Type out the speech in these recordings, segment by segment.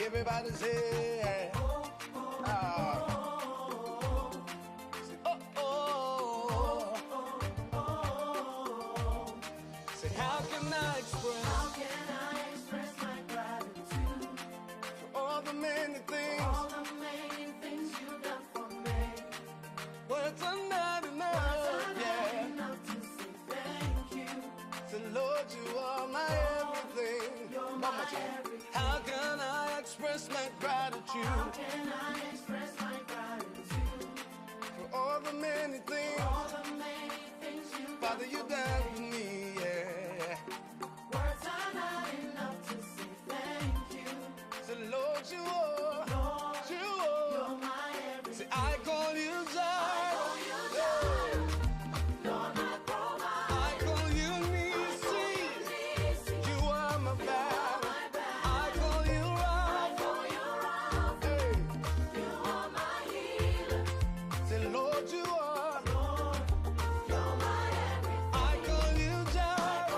Everybody say, say, how can I express my gratitude for all the many things you've done for me? Words are not enough to say thank you. So Lord, you are my everything. You're my everything. How can I express my gratitude? How can I express my gratitude for all the many things Father, you done for me, yeah. Words are not enough to say thank you. So Lord, you are, you're my everything. See, I call you Jireh. You're my provider. I call you Eunice. You are my battle. I call you Rapha. Hey. You are my healer. Say, Lord, you are. You're my everything. I call you Jireh.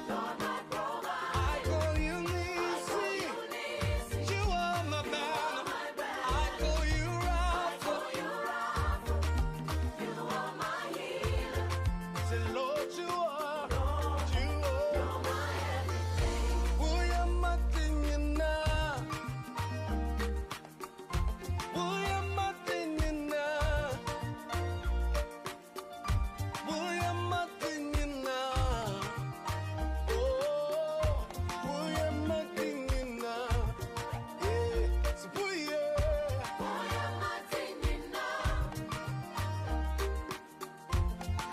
You're my provider. I call you Eunice. You are my battle. I call you Rapha. You are my healer. Say, Lord, you are. You're my everything. Uya matinyina. Uya matinyina. Uya matinyina. Oh, uya matinyina. Yeah, so uya. Uya matinyina.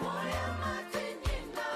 Uya matinyina.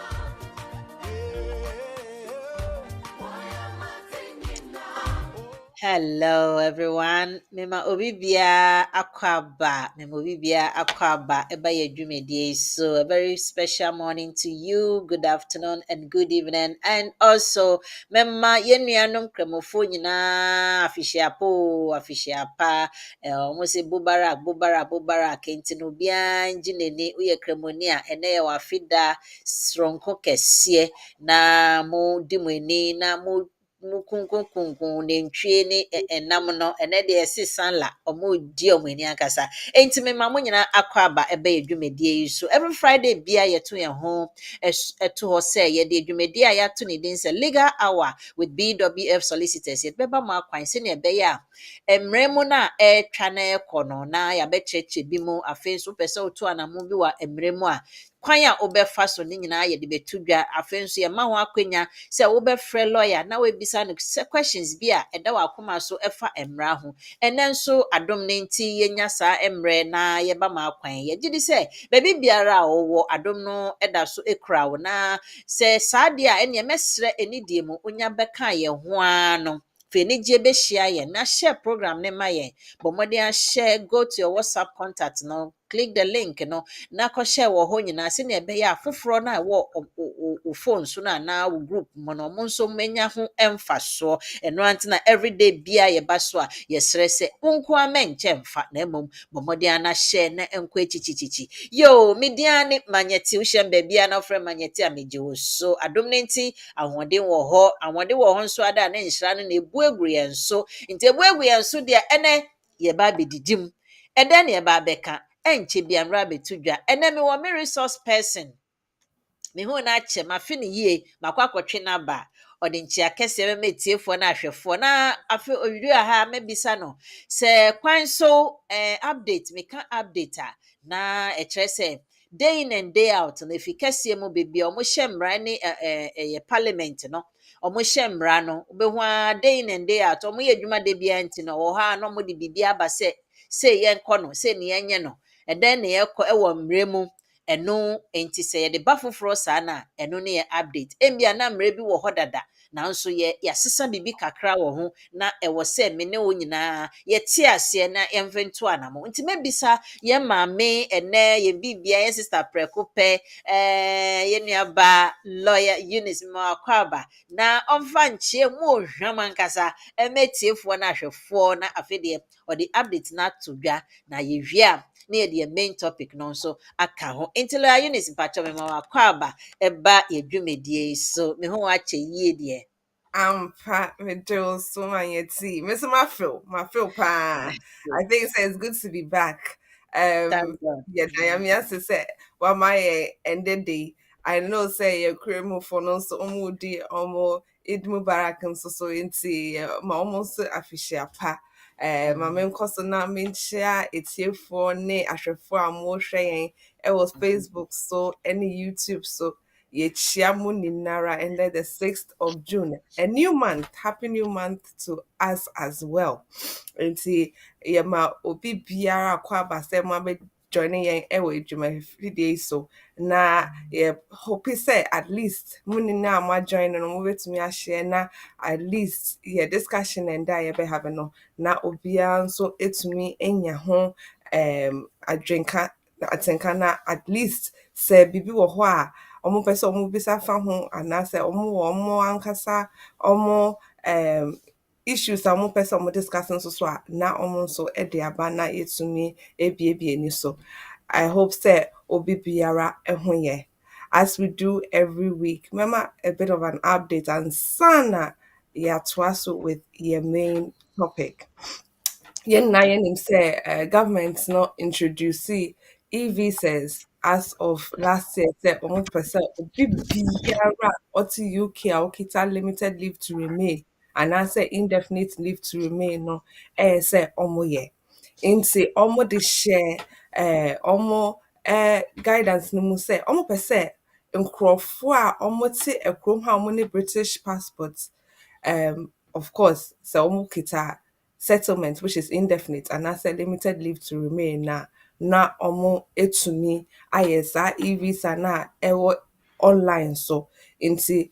Hello everyone. Mema obibia akwaba. Mema obibia akwaba. Eba yedwumedie. So a very special morning to you. Good afternoon and good evening. And also mema yenuanom kremofo nyina afishiapa. Omo se bubara kenti no bia njineni uye kremoni a ene ye wafida stronko kese na mo dimweni na mo mukunkunkun nentwie ne enam no ene de esisan la omo di omo ani akasa enti me ma mo nyina akwa aba ebe edwumadie yi so every friday bia yeto ye ho eto ho say ye de edwumadie a yato ne din say legal hour with BWF Solicitors ye beba mo akwan se ne ebe ya emremu na etwa na ekono na ya becheche bi mu afenso pese oto anamu bi wa emremu a kwan a obefa so ne nyina ye de betudwa afenso ye ma ho akwanya se wobɛfrɛ lawyer na webisa no questions bi a ɛda wakoma so ɛfa mmara ho ɛnɛ nso adom ne nti yɛnya saa mmerɛ na yɛba ma akwan yɛgye di sɛ baabi biara a wɔwɔ adom no ɛda so ekura wo na sɛ saa deɛ a ɛneɛ mɛsrɛ anidie mu onya bɛka yɛn ho ara no fenigye bɛhyia yɛn na share program ne ma yɛn bɔ mmɔden ahyɛ go to your WhatsApp contact no click the link no na kɔ share wɔ hɔ nyinaa sɛ ne ɛbɛyɛ a foforɔ no a ɛwɔ phone so na na wo group mo no mo nso menya ho emfasoɔ ɛno anti na everyday bia yɛba so a yɛsrɛ sɛ wonko amenkyɛ mfa na mmom bɔ mmɔden ana share na enko echichichichi yo media ne manyete wo hyɛm baabia na ofrɛ manyete a megye wo so adom ne nti ahoɔden wɔ hɔ nso ada na nhyira no na ebu eguru yɛn so nti ebu egu yɛn so deɛ ɛnɛ yɛba abedidim ɛdɛ ne yɛba abɛka enche bia mra betudwa ene me wo me resource person me hu na ache ma fi ne yie makwa kwotwe na ba odi nchi akese me metiefo na ahwefo na afi owiru aha mebisa no se kwan so update me kan update a na kire se day in and day out na fi kese mu bebia omo hye mra ne parliament no omo hye mra no obehu a day in and day out omo ye dwuma de bia nti no wo ha no omo de bibia ba se yenko no se ne yenye no eden ne yekọ ewo mre mu eno enti se ye de ba foforo sa na eno ne ye update embia na mre bi wo ho dada nanso ye yasesa bibi kakra wo ho na ewo se me ne wo nyina ye tie ase na yemfento anamo nti mebisa ye maame ene ye bibia ye sister preko pe ye nuaba lawyer Eunice ma kwaba na onfa nchie mu ohwaman kasa emetiefo na ahwefo na afede o the update na todwa na ye hwia na the main topic no so aka ho intila Eunice mpacho me ma kwaba eba yedwumedie so me ho ache yie de Ampa Medjo so my tea. Miss my feel pa. I think it's good to be back. Thank God. Yeah, I mean as I said, well my ended day. I know say your cream for no so di omo idmu barakan so inti ma almost official pa. My Mm, main so na min share it's here for ne ahwefo a mo hwe yen it was Facebook so any YouTube so Yechia mu nyinara ended the 6th of June. A new month. Happy new month to us as well. Nti yɛma obi biara akɔ aba sɛ mo abɛ joining yɛn ɛwɔ adwuma fidie so na yɛ hope sɛ at least mo nyinaa mo join no mobɛtumi ahyɛ na at least yɛ discussion and a yɛbɛhave no na obiara nso ɛtumi anya ho adwenka atenka na at least sɛ biribi wɔ hɔ a ɔmo pɛ sɛ ɔmo bisa fa ho anaasɛ ɔmo wɔ ɔmo ankasa ɔmo issues a ɔmo pɛ sɛ ɔmo discuss nso so a na ɔmo nso ɛde aba na yɛtumi ebiebie ni so. I hope sɛ obi biara ɛho yɛ. As we do every week, remember a bit of an update and sana yɛatoa so with your main topic. Yɛn na yɛnim sɛ government no introduce e-visas as of last year sɛ ɔmo pɛ sɛ obi biara a ɔte UK a ɔkita limited leave to remain anaasɛ indefinite leave to remain no ɛyɛ sɛ ɔmo yɛ. Nti ɔmo de hyɛ ɔmo guidance no mu sɛ ɔmo pɛ sɛ nkurɔfoɔ a ɔmo te kurom ha a ɔmo ne British passport of course sɛ ɔmo kita settlement which is indefinite and that's a limited leave to remain na ɔmo etumi ayɛ saa e-visa na ɛwɔ online so nti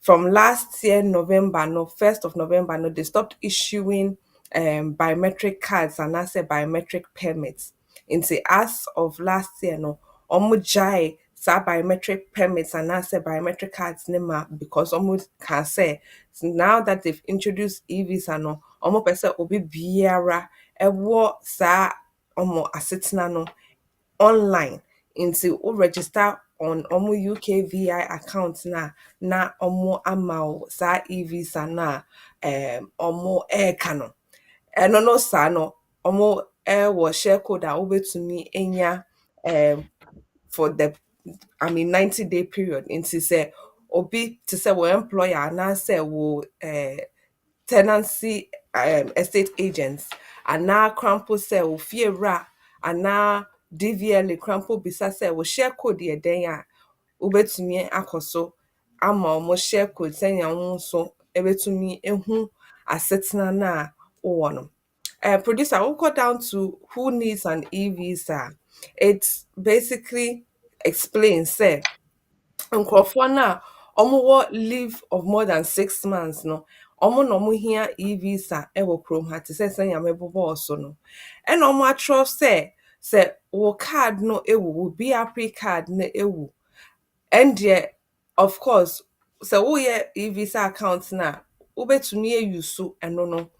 from last year November, no, 1st of November, no, they stopped issuing biometric cards and I said biometric permits. Into as of last year, no, omu jai sa biometric permits and I said biometric cards nema because omu can say so now that they've introduced e-visa no, omu pese obi biara ewo sa omo asetina no online into o register on omo UKVI account na omo ama wo saa e-visa na omo eka no eno no saa no omo wo share code a obetumi enya for the 90-day period into say obi to say wo employer na say wo tenancy estate agents anaa crampo sɛ wo fie wura anaa DVLA crampo bisa sɛ wo share code yɛ dɛn a wobɛtumi akɔ so ama ɔmo share code sɛnea wo nso ɛbɛtumi ehu asetena no a wowɔ no. Producer, we'll go down to who needs an e-visa. It basically explains, say, nkurɔfoɔ no a ɔmowɔ leave of more than 6 months no ɔmo na ɔmo hia e-visa ɛwɔ kurom ha te sɛ sɛnea mebobɔɔ so no ɛna ɔmo akyerɛw sɛ wo card no ewu wo BRP card no ewu ɛndeɛ of course sɛ woyɛ e-visa account no a wobɛtumi ayusu ɛno no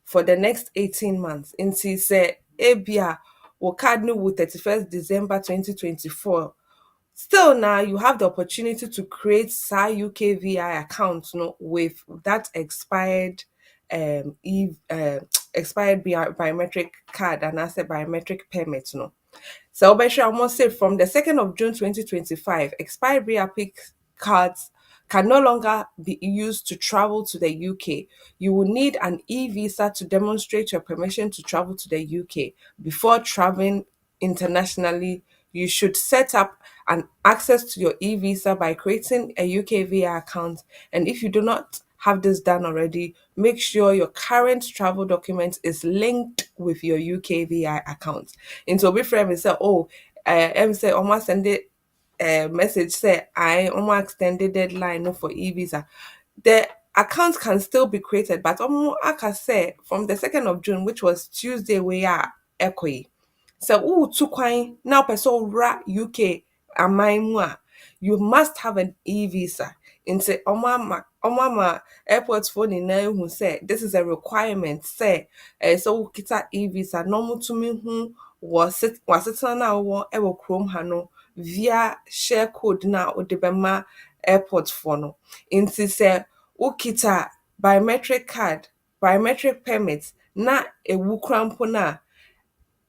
for the next 18 months nti sɛ ebia wo card no wu 31st December 2024 still now you have the opportunity to create SAR UKVI account no with that expired expired biometric card and as a biometric permit no. So Obesha almost say from the 2nd of June 2025, expired BRP cards can no longer be used to travel to the UK. You will need an e-visa to demonstrate your permission to travel to the UK. Before traveling internationally, you should set up an access to your e-visa by creating a UKVI account. And if you do not have this done already, make sure your current travel document is linked with your UKVI account. Into be friend say, oh, say almost send it message say I almost extended deadline no for e-visa. The account can still be created, but aka say from the 2nd of June, which was Tuesday, we are echo. So wotu kwan na wopɛ sɛ wowura UK aman mu a you must have an e-visa. Nti ɔmo ama airportfoɔ nyinaa ehu sɛ this is a requirement sɛ sɛ wokita e-visa na ɔmo tumi hu w'asetena no a wowɔ ɛwɔ kurom ha no via share code na wode bɛma airportfoɔ no. Nti sɛ wokita biometric card, biometric permit na ewu krampo na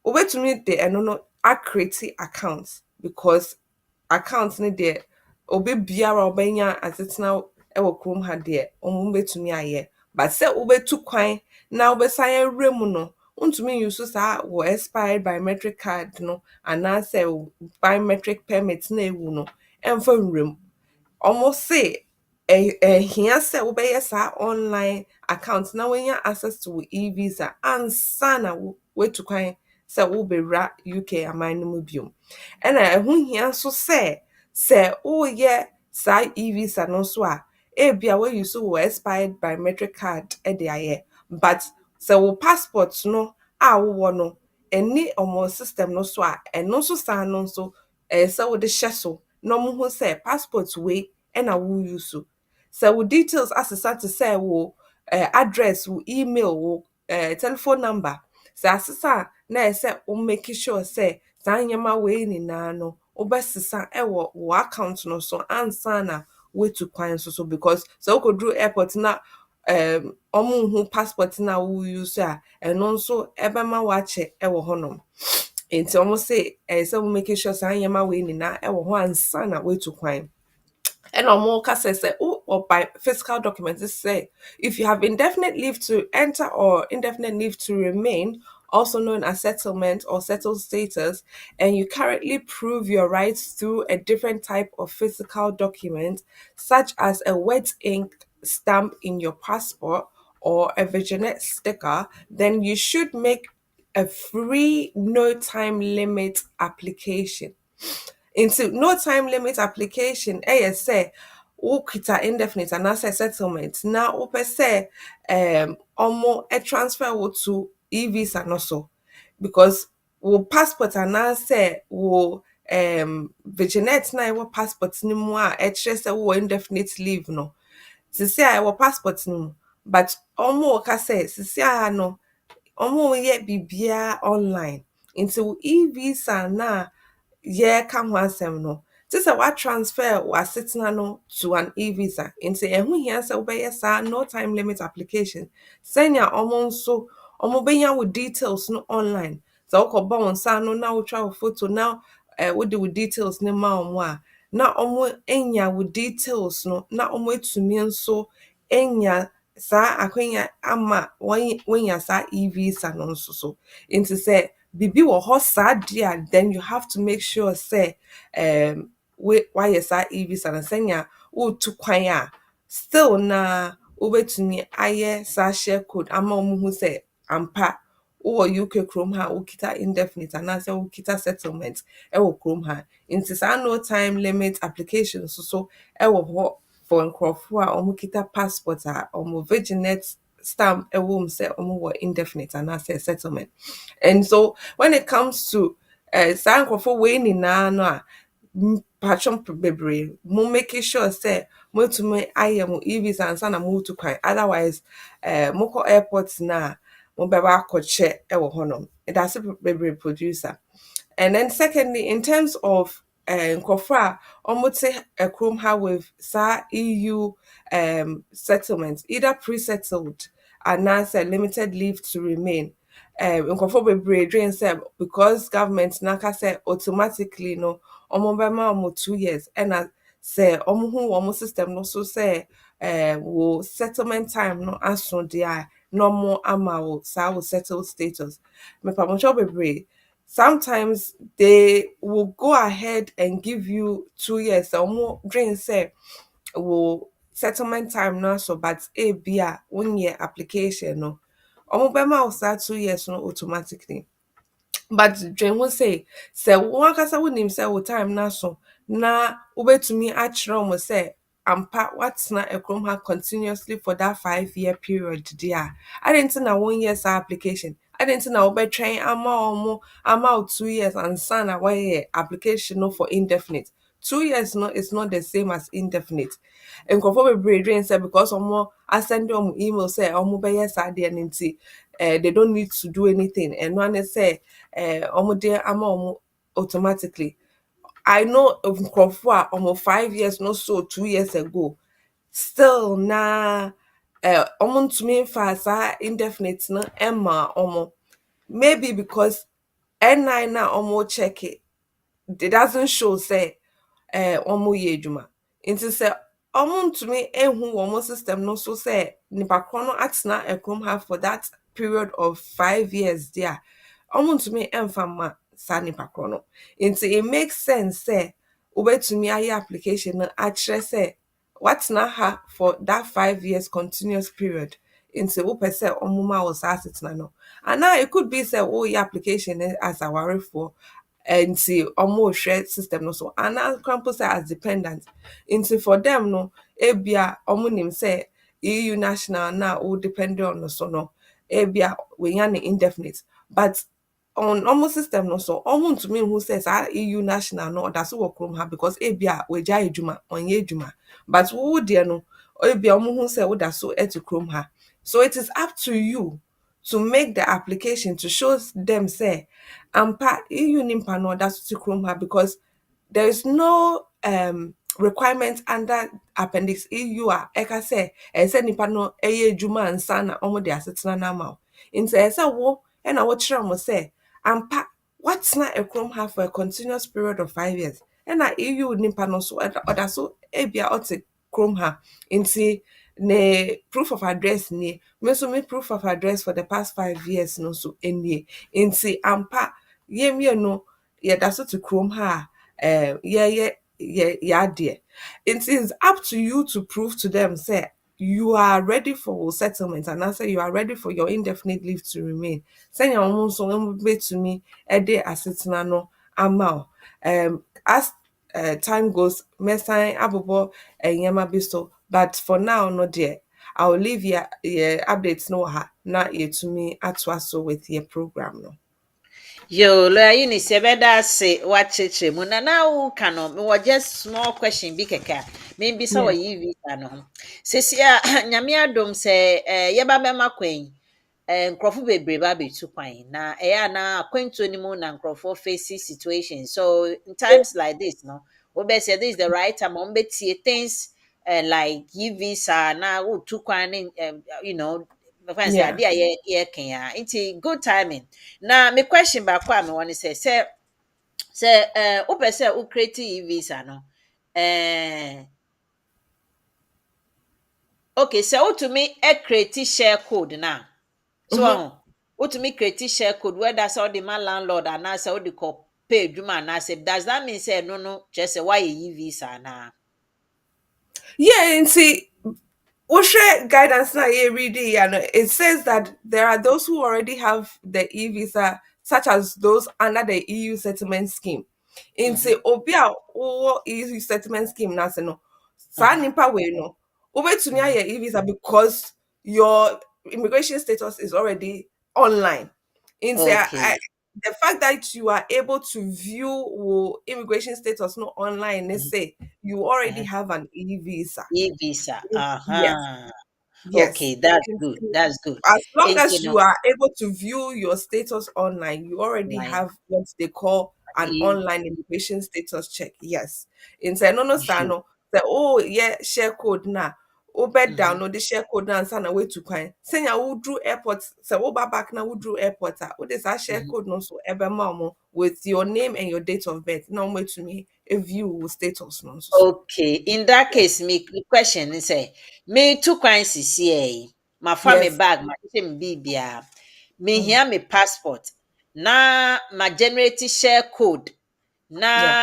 wobɛtumi de ɛno no acreate account because account ne deɛ obi biara a ɔbɛnya asetena ɛwɔ kurom ha deɛ ɔmo bɛtumi ayɛ but sɛ wobɛtu kwan na wobɛsan awura mu no wontumi use saa wɔ expired biometric card no anaasɛ wo biometric permit na ewu no ɛmfa nwura mu ɔmo se ɛhia sɛ wobɛyɛ saa online account na woanya access to wo e-visa ansa na woatu kwan sɛ wobɛwura UK aman no mu biom ɛna ɛho hia nso sɛ woyɛ saa e-visa no nso a ebia woayi so wɔ expired biometric card de ayɛ but sɛ wo passport no a wowɔ no ɛne ɔmo system no so a ɛno nso saa no nso ɛyɛ sɛ wode hyɛ so na ɔmo hu sɛ passport wei ɛna woyi so sɛ wo details asesa te sɛ wo address wo email wo telephone number sɛ asesa a na ɛyɛ sɛ wo make sure sɛ saa nneɛma wei nyinaa no wobɛsesa ɛwɔ wo account no so ansa na woatu kwan nso so because sɛ wokɔduru airport na ɔmo nhu passport na woyi so a ɛno nso ɛbɛma wakyɛ ɛwɔ hɔnom nti ɔmo se ɛyɛ sɛ wo make sure saa nneɛma wei nyinaa ɛwɔ hɔ ansa na woatu kwan and more says or by physical documents say if you have indefinite leave to enter or indefinite leave to remain, also known as settlement or settled status, and you currently prove your rights through a different type of physical document, such as a wet ink stamp in your passport or a Virginet sticker, then you should make a free no time limit application. Into no time limit application ɛyɛ sɛ wokita indefinite anaasɛ settlement na wopɛ sɛ ɔmo transfer wo to e-visa no so because wo passport anaasɛ wo Virginet na ɛwɔ passport no mu a ɛkyerɛ sɛ wowɔ indefinite leave no sisi a ɛwɔ passport no mu but ɔmo ka sɛ sisi a no ɔmo yɛ biribiara online nti wo e-visa na yɛka ho asɛm no te sɛ watransfer w'asetena no to an e-visa nti ɛho hia sɛ wobɛyɛ saa no time limit application sɛnea ɔmo nso ɔmo bɛnya wo details no online sɛ wokɔbɔ wo nsa no na wotwa wo photo na wode wo details no ma ɔmo a na ɔmo anya wo details no na ɔmo atumi nso anya saa akwanya ama wɔnya saa e-visa no nso so nti sɛ bibi wɔ hɔ saa deɛ a then you have to make sure say wayɛ saa e-visa no sɛnea wotu kwan a still na wobɛtumi ayɛ saa share code ama ɔmo hu sɛ ampa wowɔ UK kurom ha wokita indefinite anaasɛ wokita settlement ɛwɔ kurom ha nti saa no time limit application so ɛwɔ hɔ for nkurɔfoɔ a ɔmo kita passport a ɔmo Virginet stamp ɛwɔ mu sɛ ɔmo wɔ indefinite anaasɛ settlement and so when it comes to saa nkurɔfoɔ wei nyinaa no a patwom bebree mo making sure sɛ motumi ayɛ mo e-visa ansa na motu kwan otherwise mokɔ airport na mobɛba akɔkyɛ ɛwɔ hɔnom that's a bebree producer and then secondly in terms of nkurɔfoɔ a ɔmote kurom ha with saa EU settlement either pre-settled anaasɛ limited leave to remain nkurɔfoɔ bebree dwen sɛ because government n'aka sɛ automatically no ɔmo bɛma ɔmo 2 years ɛna sɛ ɔmo hu ɔmo system no so sɛ wo settlement time no aso deɛ a na ɔmo ama wo saa wo settled status mepamɔtɔ bebree sometimes they will go ahead and give you 2 years ɔmo dwen sɛ wo settlement time no aso but ebi a wonyɛ application no ɔmo bɛma wo saa 2 years no automatically but dwen ho sɛ wɔn ankasa wonim sɛ wo time no aso na wobɛtumi akyerɛ ɔmo sɛ ampa watena kurom ha continuously for that 5-year period deɛ a adɛn nti na wonyɛ saa application adɛn nti na wobɛtwɛn ama wo 2 years ansa na wɔyɛ application no for indefinite 2 years no is not the same as indefinite nkurɔfoɔ bebree dwen sɛ because ɔmo asɛnde ɔmo email sɛ ɔmo bɛyɛ saa deɛ no nti they don't need to do anything ɛno ane sɛ ɔmo de ama ɔmo automatically I know of nkurɔfoɔ a ɔmo 5 years no so 2 years ago still na to me fast indefinite no Emma maybe because NI na check it doesn't show say ɔmo yɛ adwuma nti sɛ ɔmo ntumi ehu wɔn system no so sɛ nipa korɔ no atena ɛkurom ha for that period of 5 years there ɔmo ntumi ɛmfa ma saa nipa korɔ no nti it makes sense sɛ wobɛtumi ayɛ application no akyerɛ sɛ watena ha for that 5 years continuous period nti wopɛ sɛ ɔmo ma wɔ saa asetena no anaa it could be sɛ woyɛ application no as awarefoɔ nti ɔmo hwɛ system no so anaa krampo sɛ as dependent nti for them no ebia ɔmo nim sɛ EU national na wo depend on no so no ebia wenya ne indefinite but on ɔmo system no so ɔmo ntumi hu sɛ saa EU national no ɔda so wɔ kurom ha because ebia wagya adwuma ɔnyɛ adwuma but wo deɛ no ebia ɔmo hu sɛ woda so ɛte kurom ha so it is up to you to make the application to show them say ampa EU nimpa no that's to chrome her because there is no requirement under appendix EU eka say say nipa no eye adwuma ansa na omo de asetena na ma nti say wo e na wo kire mo say ampa what's not a chrome her for a continuous period of 5 years and na EU nimpa no so oda so ebia ote chrome her nti ne proof of address ni me so me proof of address for the past 5 years no so enie nti ampa ye no ye da so to chrome ha yeah dear it is up to you to prove to them say you are ready for settlement and answer you are ready for your indefinite leave to remain say your own so to me a day asetena no ama as time goes mesan abobo enyama bisto but for now no dear I'll leave your updates no ha na ye to me atwaso with your program no. Yo, lawyer Eunice, ebeda say wakyekye mu na na wo ka no me wɔ just small question bi keka. Me bisa wɔ Yeah. yi visa no ho. Sesi a nyame adom sɛ yɛba bɛma kwan. Nkrɔfo bebree ba betu kwan na ɛyɛ na akwantuo no mu na nkrɔfo face situation. So in times like this no, we be say this is the right time on betie things like yi visa na wo tu kwan ne you know mefan sɛ Yeah. ade a yɛka a nti good timing na me question baako a mewɔ ne sɛ wopɛ sɛ wo create visa no eh, okay sɛ wotumi create share code na so Mhm. wotumi create share code whether sɛ wode ma landlord anaasɛ wode kɔ pay adwuma anaasɛ does that mean sɛ ɛno no kyerɛ sɛ woayɛ yi visa anaa Yeah, and see, Oshe guidance na ye reading, and it says that there are those who already have the e-visa, such as those under the EU settlement scheme. In say Mhm, obia or EU settlement scheme na se no. Sa mhm, nipa we no. Ube to me mhm. your e-visa because your immigration status is already online. In say Okay. the fact that you are able to view immigration status no online, they Mhm, say you already mhm. have an e-visa. E-visa. Yes, Okay, yes. that's And good. so, That's good. as long And as you you know, are able to view your status online, you already like have what they call an you, online immigration status check. Yes. In say no you. sano say oh yeah share code na bed Mhm. download the share code na sana way to kwan. Senya wo drew airport say wo ba back na wo drew airport wo this share Mhm. code no so ebe ma mo with your name and your date of birth. No way to me a view status no so. Okay, in that Yes. case, me the question is say me two coins is here. My family Yes. bag, my same BBA. Me Mm. here me passport. Na my generate share code. Yeah.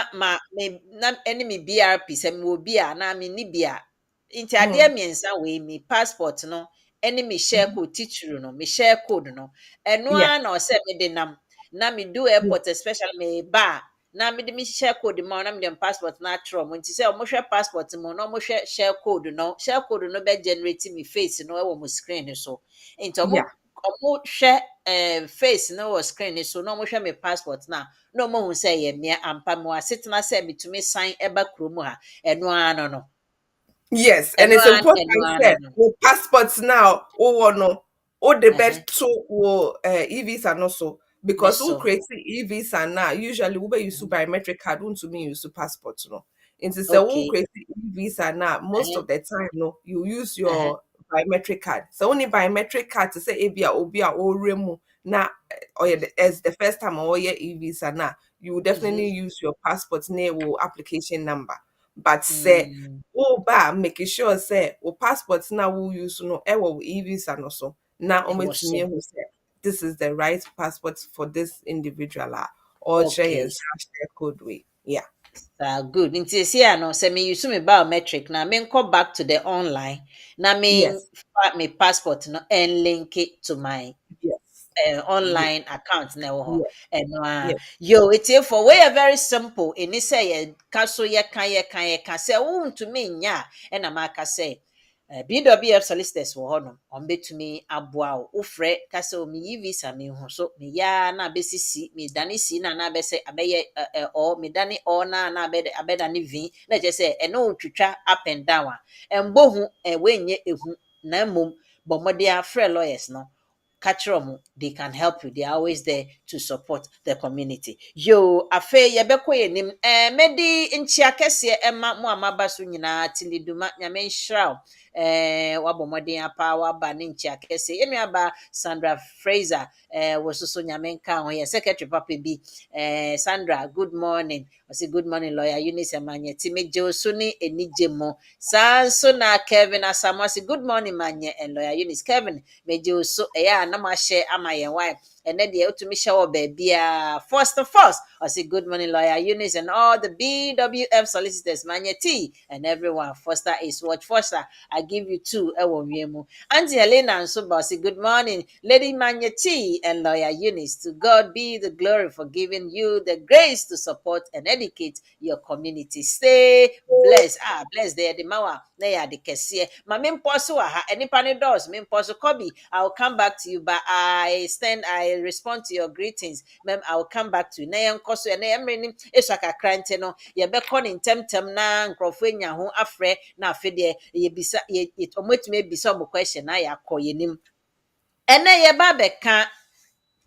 Me na enemy BRP se me will be na me ni bia. Inti ade Mm. miensa we me passport no enemy share Mhm. code titulu no me share code no. Eno Yeah. a na o se me de nam na me do Yeah. airport especially me ba na me de me share code ma na me de passport na atro mo nti se o mo hwe passport mo no mo hwe share code no be generate me face no e wo mo screen no so nti Yeah. omo hwe face no wo screen no so no mo hwe me passport na ɔmo hu sɛ ɛyɛ mmea ampa ma asetena sɛ metumi san ɛba kurom ha ɛno ara no no Yes, and ɛno it's ara important ɛno ara that no no with passports now, oh no, oh the ɛhɛ bed to e-visa and also me because who so creates the e-visa now usually we use Mhm. biometric card won't to me use passport no. Into say who Okay creates the e-visa now most ɛhɛ of the time no you use ɛhɛ your biometric card. So only biometric card to say ebia obia or remu na or as the first time or your e-visa na you will definitely use your passport name or application number. But say Mm. oh ba making sure say o passport na will use no e-visa no so na It only was to me so. who say this is the right passport for this individual or share Okay. and share code way. Yeah. Good. Nti esi ano sɛ me use me biometric na me nkɔ back to the online na me Yes. fa me passport no and link it to my Yes. Yes. online account na ɛwɔ hɔ. Yes. Ɛno a Yes. yo etiefo wey yɛ very simple. Ɛni sɛ yɛka so yɛka sɛ wontumi nya a ɛna maka sɛ BWF Solicitors wɔ hɔnom ɔmbɛtumi aboa wo. Wofrɛ ka sɛ o meyi visa mehu so meyɛ a na abɛsisi medane si na na abɛsɛ abɛyɛ ɔ medane ɔ na abɛdane v na kyerɛ sɛ ɛne wo twitwa up and down a ɛmbɔ hu wɔnyɛ ehu na mmom bɔ mmɔden a frɛ lawyers no ka kyerɛ ɔmo, they can help you. They are always there to support the community. Yo, afei yɛbɛkɔ yɛnim. Mɛdi nkyia kɛseɛ ɛma mo a maba so nyinaa Tiliduma nyame nhyira wo. Wabɔ mmɔden apa waba ne nkyia kɛseɛ. Yɛn nuaba Sandra Fraser wɔ so so nyame nka ho. Yɛ secretary papa bi. Sandra, good morning. I say good morning lawyer Eunice Emanye. Ti megye wo so ne enigye mo. Saa nso na Kevin Asamoah say good morning Manye and lawyer Eunice. Kevin megye wo so ɛyɛ a na mahyɛ ama yɛn wife. And then the to Michelle baby first I say good morning lawyer Eunice and all the BWF solicitors Manye T and everyone. Foster is watch Foster. I give you two ewo. Auntie Helena and Suba say good morning Lady Manye T and lawyer Eunice. To God be the glory for giving you the grace to support and educate your community. Stay blessed. Blessed there the mawa na ya de kese. Ma me mposo ha enipa ne doors me mposo Kobe. I'll come back to you but I respond to your greetings. Mem I'll come back to you. Na yen koso na yen mreni eswa kakra nte no ye be kɔ ne ntɛmtɛm na nkrɔfo nya ho afrɛ na afede ye bisa ye omotume bisa obo question na ya akɔ yenim. Ene ye ba bɛka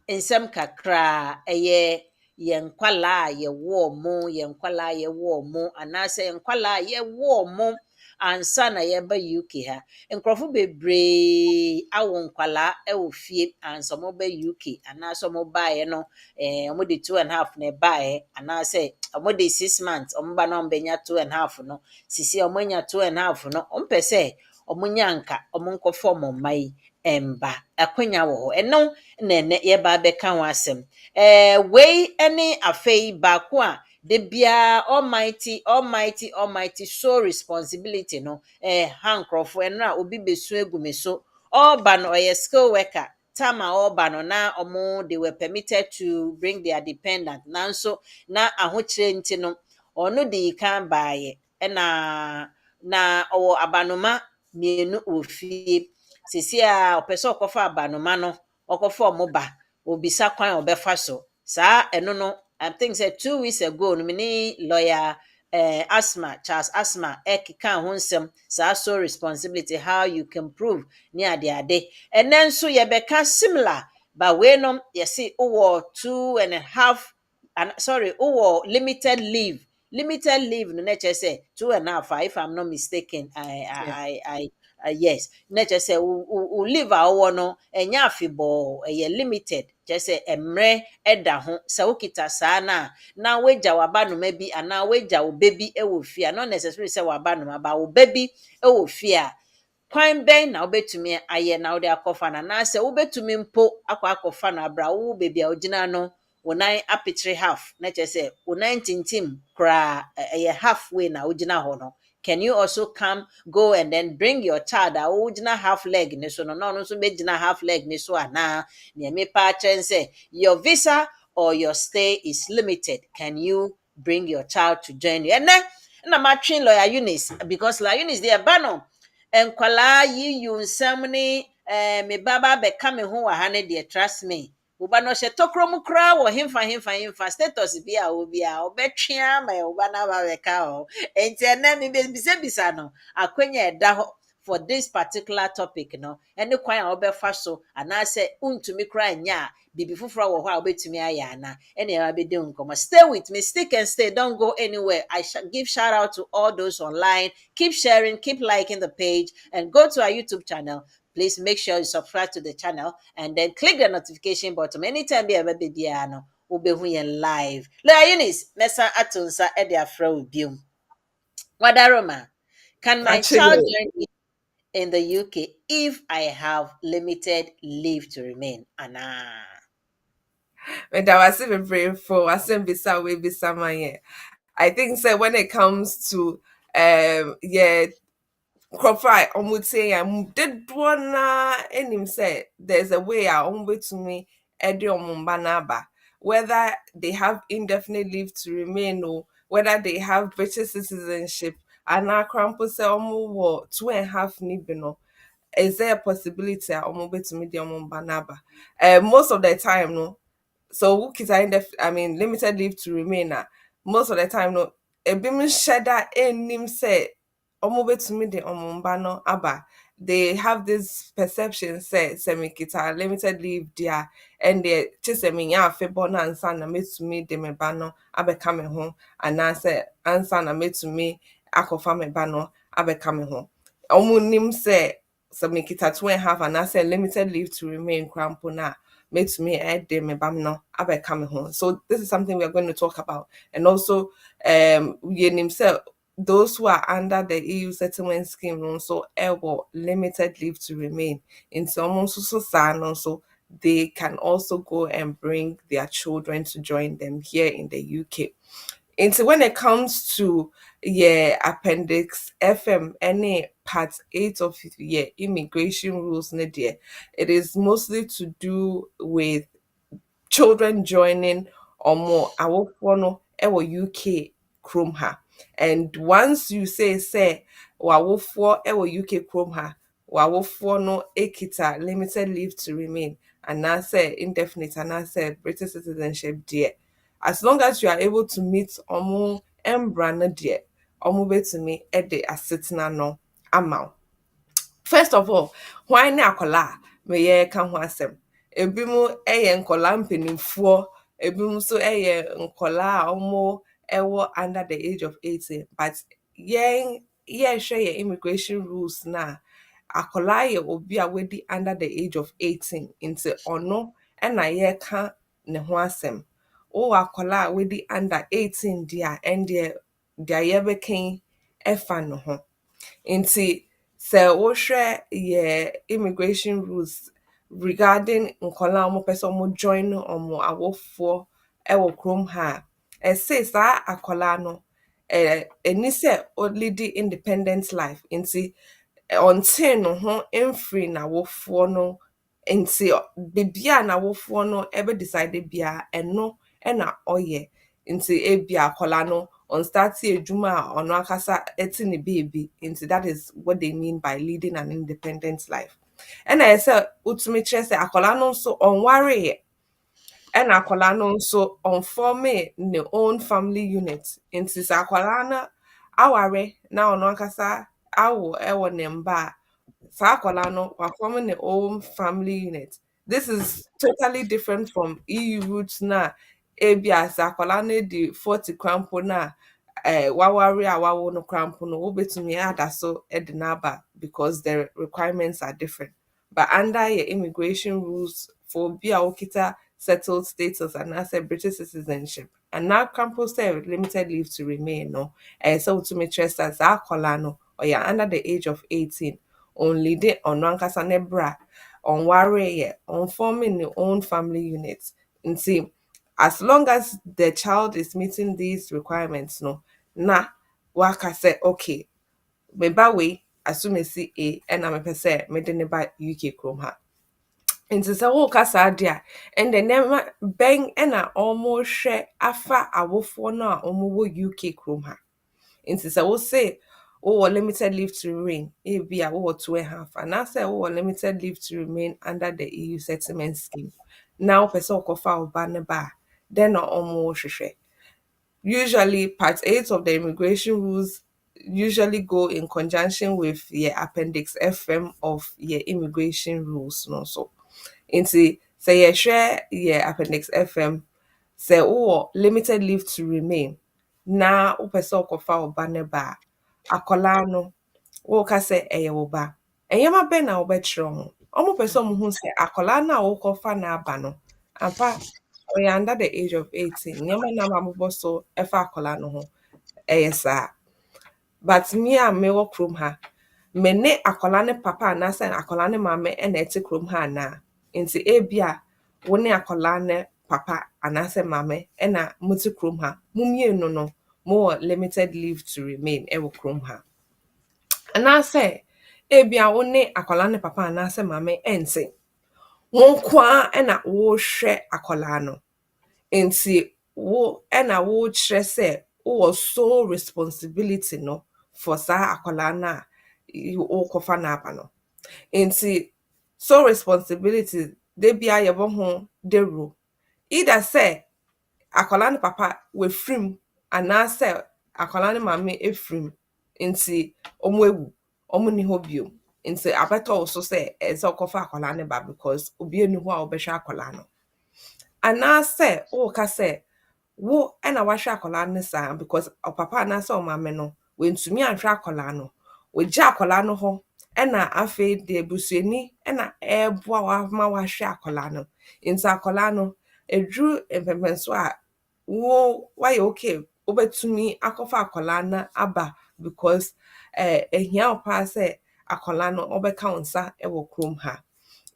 nsɛm kakra ɛyɛ yɛn nkwalaa a yɛwɔ mo yɛn nkwalaa a yɛwɔ mo anaasɛ yɛn nkwalaa a yɛwɔ mo ansa na yɛba UK ha nkurɔfo bebree awo nkwalaa ɛwɔ fie ansa mo ba UK anaasɛ mo baeɛ no ɔmo de 2.5 na ɛbaeɛ anaasɛ ɔmo de 6 months ɔmo ba na ɔmo bɛnya 2.5 no sisi ɔmo nya 2.5 no ɔmo pɛ sɛ ɔmo nya nka ɔmo nkɔfɔ ɔmo mma yi ɛmba akwanya wɔ hɔ ɛno na ɛnɛ yɛba abɛka ho asɛm wei ne afei baako a de bia almighty so responsibility no ha nkurɔfo ɛno a obi besu egu me so ɔba no ɔyɛ skill worker time a ɔba no na ɔmo they were permitted to bring their dependent nanso na ahokyerɛ nti no ɔno de kan baayɛ ɛna na ɔwɔ abanoma mmienu wɔ fie sisi a ɔpɛ sɛ ɔkɔfa abanoma no ɔkɔfa ɔmo ba obisa kwan a ɔbɛfa so saa ɛno no I think say 2 weeks ago no me lawyer Charles Asma ɛkeka ho nsɛm saa so responsibility how you can prove ne ade and then so yɛbɛka similar but we no yɛsi ɔwɔ 2.5 and sorry limited leave no na kyerɛ sɛ 2.5 if I'm not mistaken Yes. yes na kyerɛ sɛ wo leave a wɔwɔ no ɛnyɛ afebɔɔ ɛyɛ limited kyerɛ sɛ mmerɛ ɛda ho sɛ wokita saa na wagya w'abanoma bi anaa wagya wo ba bi wɔ fie a not necessarily sɛ w'abanoma ba wo ba bi wɔ fie a kwan bɛn na wobɛtumi ayɛ na wode akɔfa no anaasɛ wobɛtumi mpo akɔfa no abra wo baabi a wogyina no wo nan apekyere half na kyerɛ sɛ wo nan tintim koraa ɛyɛ halfway na wogyina hɔ no can you also come go and then bring your child a wogyina half leg ne so no na ɔno nso bɛgyina half leg ne so anaa nea mepa akyerɛ sɛ your visa or your stay is limited can you bring your child to join you ɛnɛ na matwe lawyer Eunice because lawyer Eunice deɛ ɛba no nkwalaa yiyi nsɛm ne me baba bɛka me ho wɔ ha ne deɛ trust me woba no hyɛ tokuro mu koraa wɔ hemfa status bi a obi a ɔbɛtwe ama woba no aba bɛka hɔ enti ɛnɛ me bisa no akwanya ɛda hɔ for this particular topic no ɛne kwan a wɔbɛfa so anaasɛ wontumi koraa nyɛ a biribi foforɔ wɔ hɔ a wobɛtumi ayɛ ana ɛne ɛwa bɛdi nkɔmmɔ. Stay with me, stick and stay, don't go anywhere. I give shout out to all those online. Keep sharing, keep liking the page, and go to our YouTube channel. Please make sure you subscribe to the channel and then click the notification button. Anytime we have a video, no, we'll be here live. Look, Eunice, Mesa Atunsa Edia Fro Bium. Wadaroma, can my child Actually, join me in the UK if I have limited leave to remain? Anna. when that was even brave for I sent bisa way bisa man. I think so when it comes to yeah Cropfry say did one in him say there's a way I to me Eddie Mumbanaba, whether they have indefinite leave to remain or whether they have British citizenship and now crampo say 2.5 nibino. Is there a possibility to me the Mumbanaba? Most of the time no, so who kids are limited leave to remain most of the time no ebi mu hyɛ da enim sɛ ɔmo betumi de ɔmo mba no aba. They have this perception say sɛ limited leave dia and they kyɛ sɛ menya afebɔ no ansa na metumi de me ba no abɛka me ho anaasɛ ansa na metumi akɔfa me ba no abɛka me ho. Ɔmo nim sɛ sɛ 2.5 anaasɛ limited leave to remain crampo na makes me me bam no abeka me home. So this is something we are going to talk about. And also himself those who are under the EU settlement scheme also able limited leave to remain in some also they can also go and bring their children to join them here in the UK. And so when it comes to appendix FM any part 8 of immigration rules it is mostly to do with children joining or more awofoɔ no ɛwɔ UK kurom ha. And once you say wawofoɔ ɛwɔ UK kurom ha, wawofoɔ no ekita limited leave to remain and now say indefinite and now say British citizenship dear. As long as you are able to meet omo embra no dear, omo betumi ɛde asetena no ama wo. First of all, why ne akola meyɛ ka ho asɛm. Ebi mu ɛyɛ nkola mpanimfoɔ, ebi mu so ɛyɛ nkola a ɔmo ɛwɔ under the age of 18. But yɛhwɛ yɛ immigration rules na akola yɛ obi a wedi under the age of 18. Nti ɔno ɛna yɛka ne ho asɛm. O akola a wedi under 18 dia ɛndeɛ dia yɛbɛkan ɛfa no ho. Nti sɛ wohwɛ yɛ immigration rules regarding nkola a ɔmo pɛ sɛ ɔmo join ɔmo awofoɔ ɛwɔ kurom ha a, ɛse saa akola no ɛni sɛ ɔlidi independent life nti ɔntee no ho mfiri n'awofoɔ no nti bibia n'awofoɔ no ɛbɛ decide bia ɛno ɛna ɔyɛ. Nti ebia akola no on starting edwuma a ɔno akasa ɛte ne baby nti that is what they mean by leading an independent life. And I said utumi kyerɛ sɛ akola no nso ɔnwareyɛ ɛna akola no nso ɔnforme ne own family unit nti sɛ akola no aware na ɔno akasa awo ɛwɔ ne mba a saa akola no waform ne own family unit. This is totally different from EU roots na ebia sɛ akola no di 40 krampo na wawari a wawo no krampo no wobetumi ada so ɛde n'aba because the requirements are different. But under your immigration rules for be a okita settled status and as a British citizenship and now krampo say limited leave to remain no so to me trust as akola no or you're under the age of 18 only de on ankasa ne bra on worry on forming your own family units and see as long as the child is meeting these requirements no na waka say okay me ba we assume see a and I'm a percent me de ne ba UK chrome ha nti sɛ woka saa de a ɛndɛ nɛɛma bɛn ɛna ɔmo hwɛ afa awofoɔ no a ɔmo wɔ UK chrome ha. Nti sɛ wo say wowɔ limited leave to remain ebi a wowɔ 2.5 anaasɛ wowɔ limited leave to remain under the EU settlement scheme na wopɛ sɛ wokɔfa wo ba ne ba a then na ɔmo hwehwɛ. Usually part 8 of the immigration rules usually go in conjunction with your appendix FM of your immigration rules no so. Nti say share your appendix FM say oh limited leave to remain na wopɛ sɛ ɔkɔfa wo ba ne ba a, akwadaa no woka sɛ ɛyɛ wo ba ɛnyɛma bɛn na wobɛkyerɛ ho ɔmo pɛ sɛ ɔmo hu sɛ akwadaa no a wokɔfa n'aba no ampa ɔyɛ under the age of 18 nneɛma nam abobɔ so ɛfa akwadaa no ho ɛyɛ saa but me a mewɔ kurom ha me ne akwadaa ne papa anaasɛ akwadaa ne maame ɛna ɛte kurom ha anaa nti ebia wo ne akwadaa ne papa anaasɛ maame ɛna mote kurom ha mummienu no mowɔ limited leave to remain ɛwɔ kurom ha anaasɛ ebia wo ne akwadaa ne papa anaasɛ maame ɛnte wo nko ara ɛna wohwɛ akwadaa no nti wo ɛna wokyerɛ sɛ wowɔ sole responsibility no for saa akwadaa no a wokɔfa n'aba no nti sole responsibility de bia yɛbɔ ho dawuro either sɛ akwadaa ne papa wɔafirim anaasɛ akwadaa ne maame efirim nti ɔmo ewu ɔmo ni hɔ bio nti abɛtɔ wo so sɛ ɛsɛ sɛ ɔkɔfa akwadaa ne ba because obi eni hɔ a ɔbɛhwɛ akwadaa no anaasɛ woka sɛ wo ɛna wahwɛ akwadaa no saa because ɔpapa anaasɛ ɔmaame no wɔntumi anhwɛ akwadaa no wɔgye akwadaa no hɔ ɛna afei de abusuani ɛna ɛɛboa wama wahwɛ akwadaa no nti akwadaa no eduru mpɛmpɛnso a wo wayɛ okay wobɛtumi akɔfa akwadaa no aba because ehia wo paa sɛ akwadaa no ɔbɛka wo nsa ɛwɔ kurom ha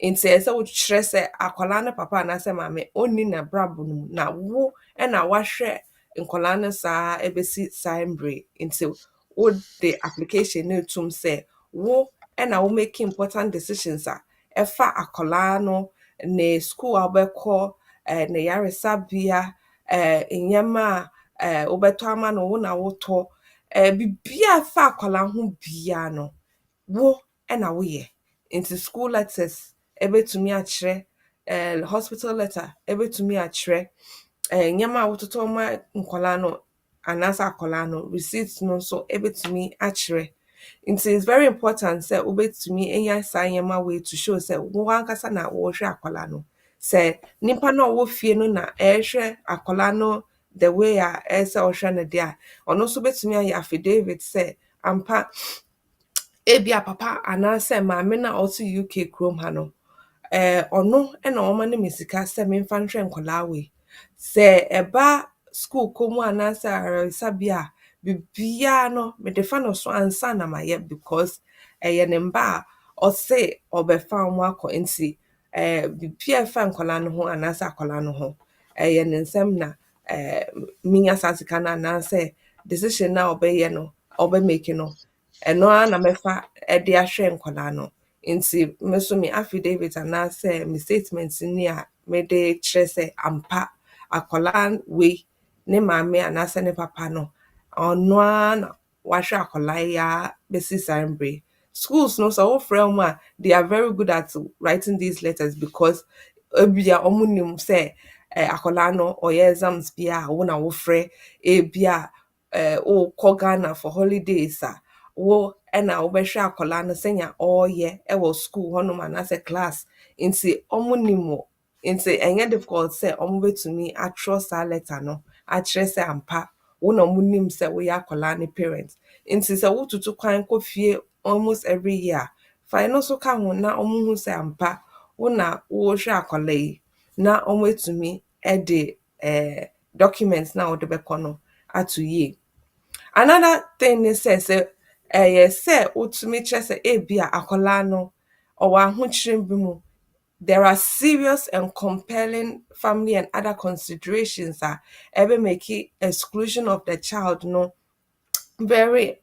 nti ɛsɛ sɛ wokyerɛ sɛ akwadaa no papa anaasɛ maame onni n'abrabɔ no mu na wo ɛna wahwɛ nkwadaa no saa ɛbɛsi saa mbrɛ nti wode application no etum sɛ wo ɛna wo make important decisions a ɛfa akwadaa no ne school a wobɛkɔ ne yaresabea nneɛma a wobɛtɔ ama no wo na wotɔ bibia fa akwadaa ho bia no wo ɛna woyɛ nti school letters ebetumi akyerɛ hospital letter ebetumi akyerɛ nneɛma a wototɔ ma nkwadaa no anaasɛ akwadaa no receipt no nso ebetumi akyerɛ nti it's very important sɛ wobetumi enya saa nneɛma wei to show sɛ wo ankasa na wɔhwɛ akwadaa no sɛ nipa na ɔwɔ fie no na ɛhwɛ akwadaa no the way a ɛsɛ ɔhwɛ no deɛ a ɔno nso betumi ayɛ affidavit sɛ ampa ebia papa anaasɛ maame na ɔte UK kurom ha no ɔno ɛna ɔma no me sika sɛ memfa nhwɛ nkwadaa wei sɛ ɛba school kɔ mu anaasɛ ayaresabea a bibia no mede fa no so ansa na mayɛ because ɛyɛ ne mba a ɔse ɔbɛfa mo akɔ nti bibia ɛfa nkwadaa no ho anaasɛ akwadaa no ho ɛyɛ ne nsɛm na minya saa sika no anaasɛ decision na ɔbɛyɛ no ɔbɛmake no ɛno ara na mɛfa ɛde ahwɛ nkwadaa no nti me so me affidavit anaasɛ me statement ni a mede kyerɛ sɛ ampa akwadaa wei ne maame anaasɛ ne papa no ɔno ara na wahwɛ akwadaa yi a bɛsi saa mbrɛ schools no so wofrɛ mu a they are very good at writing these letters because ebia ɔmo nim sɛ akwadaa no ɔyɛ exams bi a wo na wofrɛ ebia wokɔ Ghana for holidays a wo ɛna wobɛhwɛ akwadaa no sɛnya ɔyɛ ɛwɔ school hɔnom anaasɛ class nti ɔmo nim wo nti ɛnyɛ difficult sɛ ɔmo betumi atwerɛ saa letter no akyerɛ sɛ ampa wo na ɔmo nim sɛ woyɛ akwadaa ne parent nti sɛ wotutu kwan kɔ fie almost every year fa no so ka ho na ɔmo hu sɛ ampa wo na wohwɛ akwadaa yi na ɔmo etumi ɛde documents na wɔde bɛkɔ no ato yie another thing is sɛ sɛ wotumi kyerɛ sɛ ebia akwadaa no ɔwɔ ahokyerɛ bi mu there are serious and compelling family and other considerations a ebe make exclusion of the child no very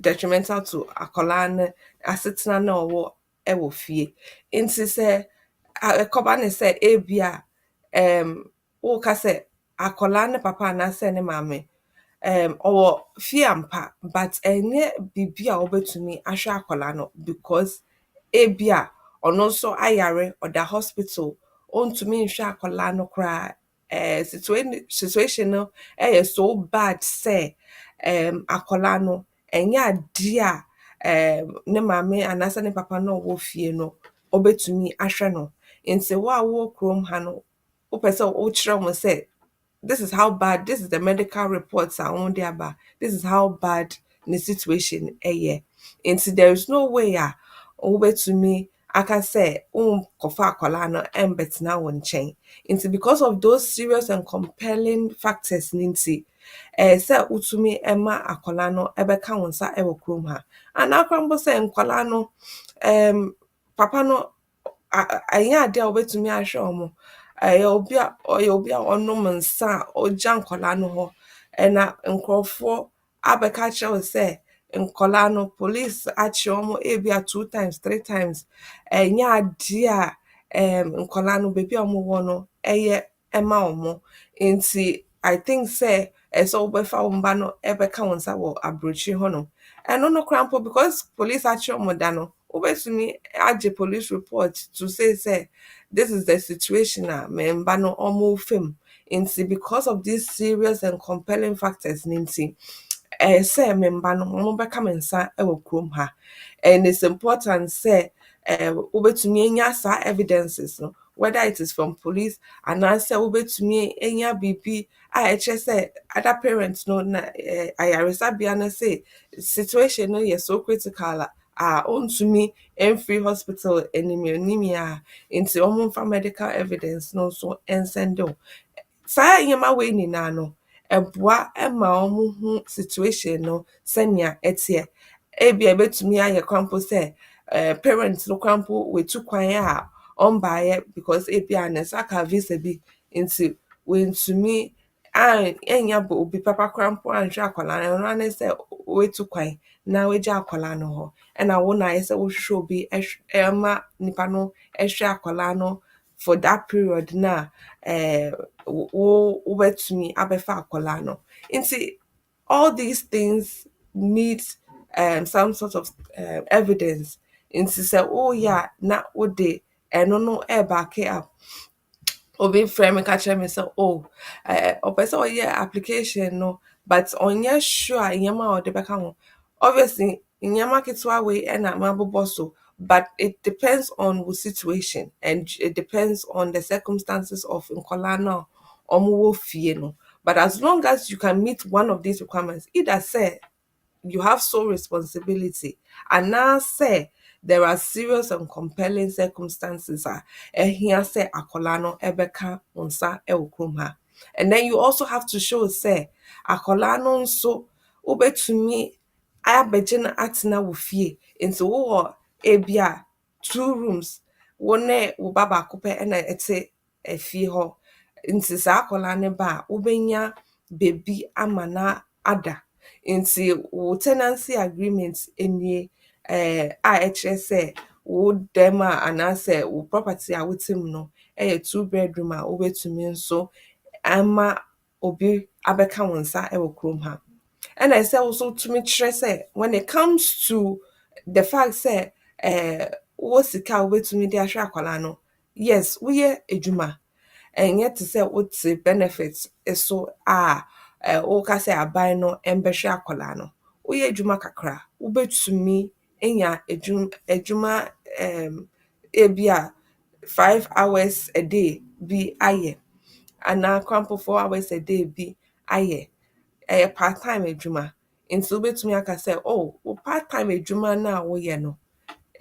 detrimental to akwadaa no asetena na ɔwɔ ɛwɔ fie nti sɛ ɛkɔba ne sɛ ebia woka sɛ akwadaa ne papa anaasɛ ne maame ɔwɔ fie ampa but ɛnyɛ bibi a wobɛtumi ahwɛ akwadaa no because ebia ɔno nso ayare ɔda hospital ɔntumi nhwɛ akwadaa no koraa situation no ɛyɛ so bad sɛ akwadaa no ɛnyɛ adeɛ a ne maame anaasɛ ne papa no a ɔwɔ fie no obetumi ahwɛ no. Nti wo a wowɔ kurom ha no, wopɛ sɛ wokyerɛ wɔn sɛ this is how bad, this is the medical reports are on there, but this is how bad the situation eh. And there is no way over to me I can say kofa kolano and bet now one chain. And because of those serious and compelling factors ninti say utumi emma akolano ebe ka wonsa e wo krom ha. And akwambo say nkolano papa no ɛnyɛ ade a wobɛtumi ahwɛ ɔmo. Ɛyɛ obi a ɔnom nsa a ɔgya nkɔlaa no hɔ ɛna nkurɔfoɔ abɛka kyerɛ wo sɛ nkɔlaa no police akyerɛ ɔmo ebia 2 times 3 times. Ɛnyɛ ade a nkɔlaa no baabi a ɔmo wɔ no ɛyɛ ɛma ɔmo. Nti I think sɛ ɛsɛ wobɛfa wo mba no ɛbɛka wo nsa wɔ aburokyiri hɔnom. Ɛno no koraa mpo because police akyerɛ ɔmo da no wobɛtumi agye police report to say this is the situation a memba no ɔmo fam. Nti because of these serious and compelling factors ninti say memba no ɔmo bɛka me nsa ɛwɔ kurom ha. And it's important say wobɛtumi anya saa evidences no whether it is from police anaasɛ wobɛtumi anya biribi a ɛkyerɛ sɛ other parents no na ayaresabea no say situation no yɛ so critical a ɔntumi ɛmfiri hospital anemia nti ɔmo mfa medical evidence no so ɛnsɛnde wo. Saa nneɛma wei nyinaa no ɛboa ɛma ɔmo ho situation no sɛnea ɛteɛ. Ebia ebetumi ayɛ kwan mpo sɛ parents no kwan mpo wetu kwan a ɔmbaayɛ because ebia ne nsa ka visa bi nti wentumi ɛnya obi papa kwan mpo anhwɛ akwadaa no ɛno ara ne sɛ wetu kwan na wagya akwadaa no hɔ ɛna wo na ayɛ sɛ wohwehwɛ obi ɛma nipa no ɛhwɛ akwadaa no for that period na wobɛtumi abɛfa akwadaa no. Nti all these things need some sort of evidence. Nti sɛ woyɛ a na wode ɛno no back up. Obi frɛ me ka kyerɛ me sɛ ɔpɛ sɛ ɔyɛ application no but ɔnyɛ sure a nneɛma a ɔde bɛka ho. Obviously nneɛma ketewa wei ɛna mabobɔ so but it depends on the situation and it depends on the circumstances of nkɔlaa no a ɔmo wɔ fie no. But as long as you can meet one of these requirements, either say you have sole responsibility and now say there are serious and compelling circumstances ehia say akwadaa no ebeka unsa ewo kurom ha. And then you also have to show say akwadaa no nso obetumi abegye na atena wo fie nti wo ebia 2 rooms wo ne wo baba akopɛ na ete efie hɔ nti saa akwadaa ne ba wobenya baby ama na ada. Nti wo tenancy agreement enie a ɛkyerɛ sɛ wo dem a anaasɛ wo property a wotem no 2 bedroom a wobetumi nso ama obi abɛka wo nsa wɔ kurom ha. And I say also to me kyerɛ when it comes to the fact sɛ wo sika a wobetumi de ahwɛ akwalaa no, yes woyɛ adwuma ɛnyɛ te sɛ wote benefits so a woka sɛ aban no ɛmbɛhwɛ akwalaa no. Woyɛ adwuma kakra wobetumi enya adwuma ebia 5 hours a day bi ayɛ anaa kwampo 4 hours a day bi ayɛ part time adwuma. Nti wobetumi aka sɛ wo part time adwuma na woyɛ no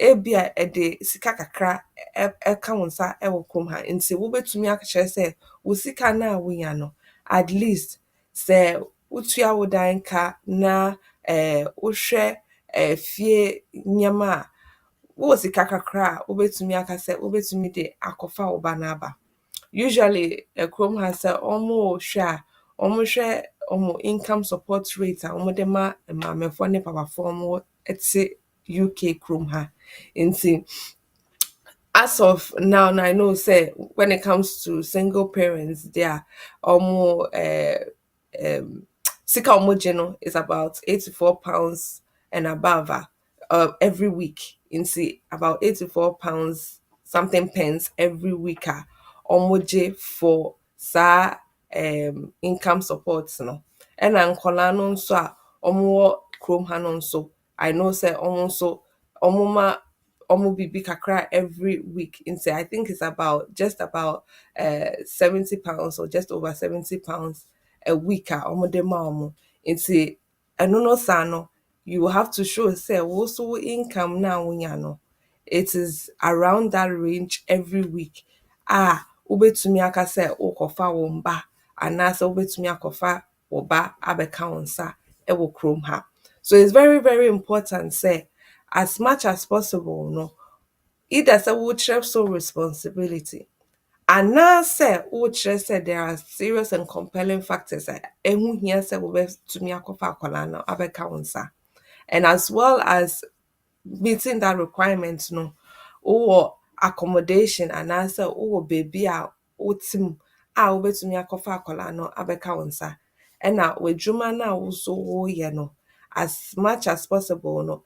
ebia ɛde sika kakra ɛka wo nsa ɛwɔ kurom ha nti wobetumi akyerɛ sɛ wo sika na wonya no at least sɛ wotua wo dan ka na wohwɛ fie nyama a wo sika kakra a wobetumi aka sɛ wobetumi de akɔfa wo ba na aba. Usually kurom ha sɛ ɔmo hwɛ a ɔmo hwɛ ɔmo income support rate a ɔmo de ma maamefo ne papafoɔ ɔmo ɛte UK kurom ha. Nti as of now, I know say when it comes to single parents, they are almost sika omojeno is about £84 and above every week. Nti about £84 something pence every week omoje for sa income support no. And nkola no nso a omo Chrome Hanon so I know say almost so omuma omu bibi kakra every week into I think it's about just about £70 or just over £70 a week omu de ma omu into eno no sano you will have to show say also income now no it is around that range every week wobɛtumi aka sɛ wokɔfa wo mba anaasɛ wobɛtumi akɔfa wo ba abɛka wo nsa ɛwɔ kurom ha. So it's very very important say as much as possible no either sɛ wokyerɛ so responsibility anaasɛ wokyerɛ sɛ there are serious and compelling factors a ɛho hia sɛ wobɛtumi akɔfa akwadaa no abɛka wo nsa and as well as meeting that requirement no wowɔ accommodation anaasɛ wowɔ baabi a wotim a wobɛtumi akɔfa akwadaa no abɛka wo nsa ɛna w'adwuma no a wo so woyɛ no as much as possible no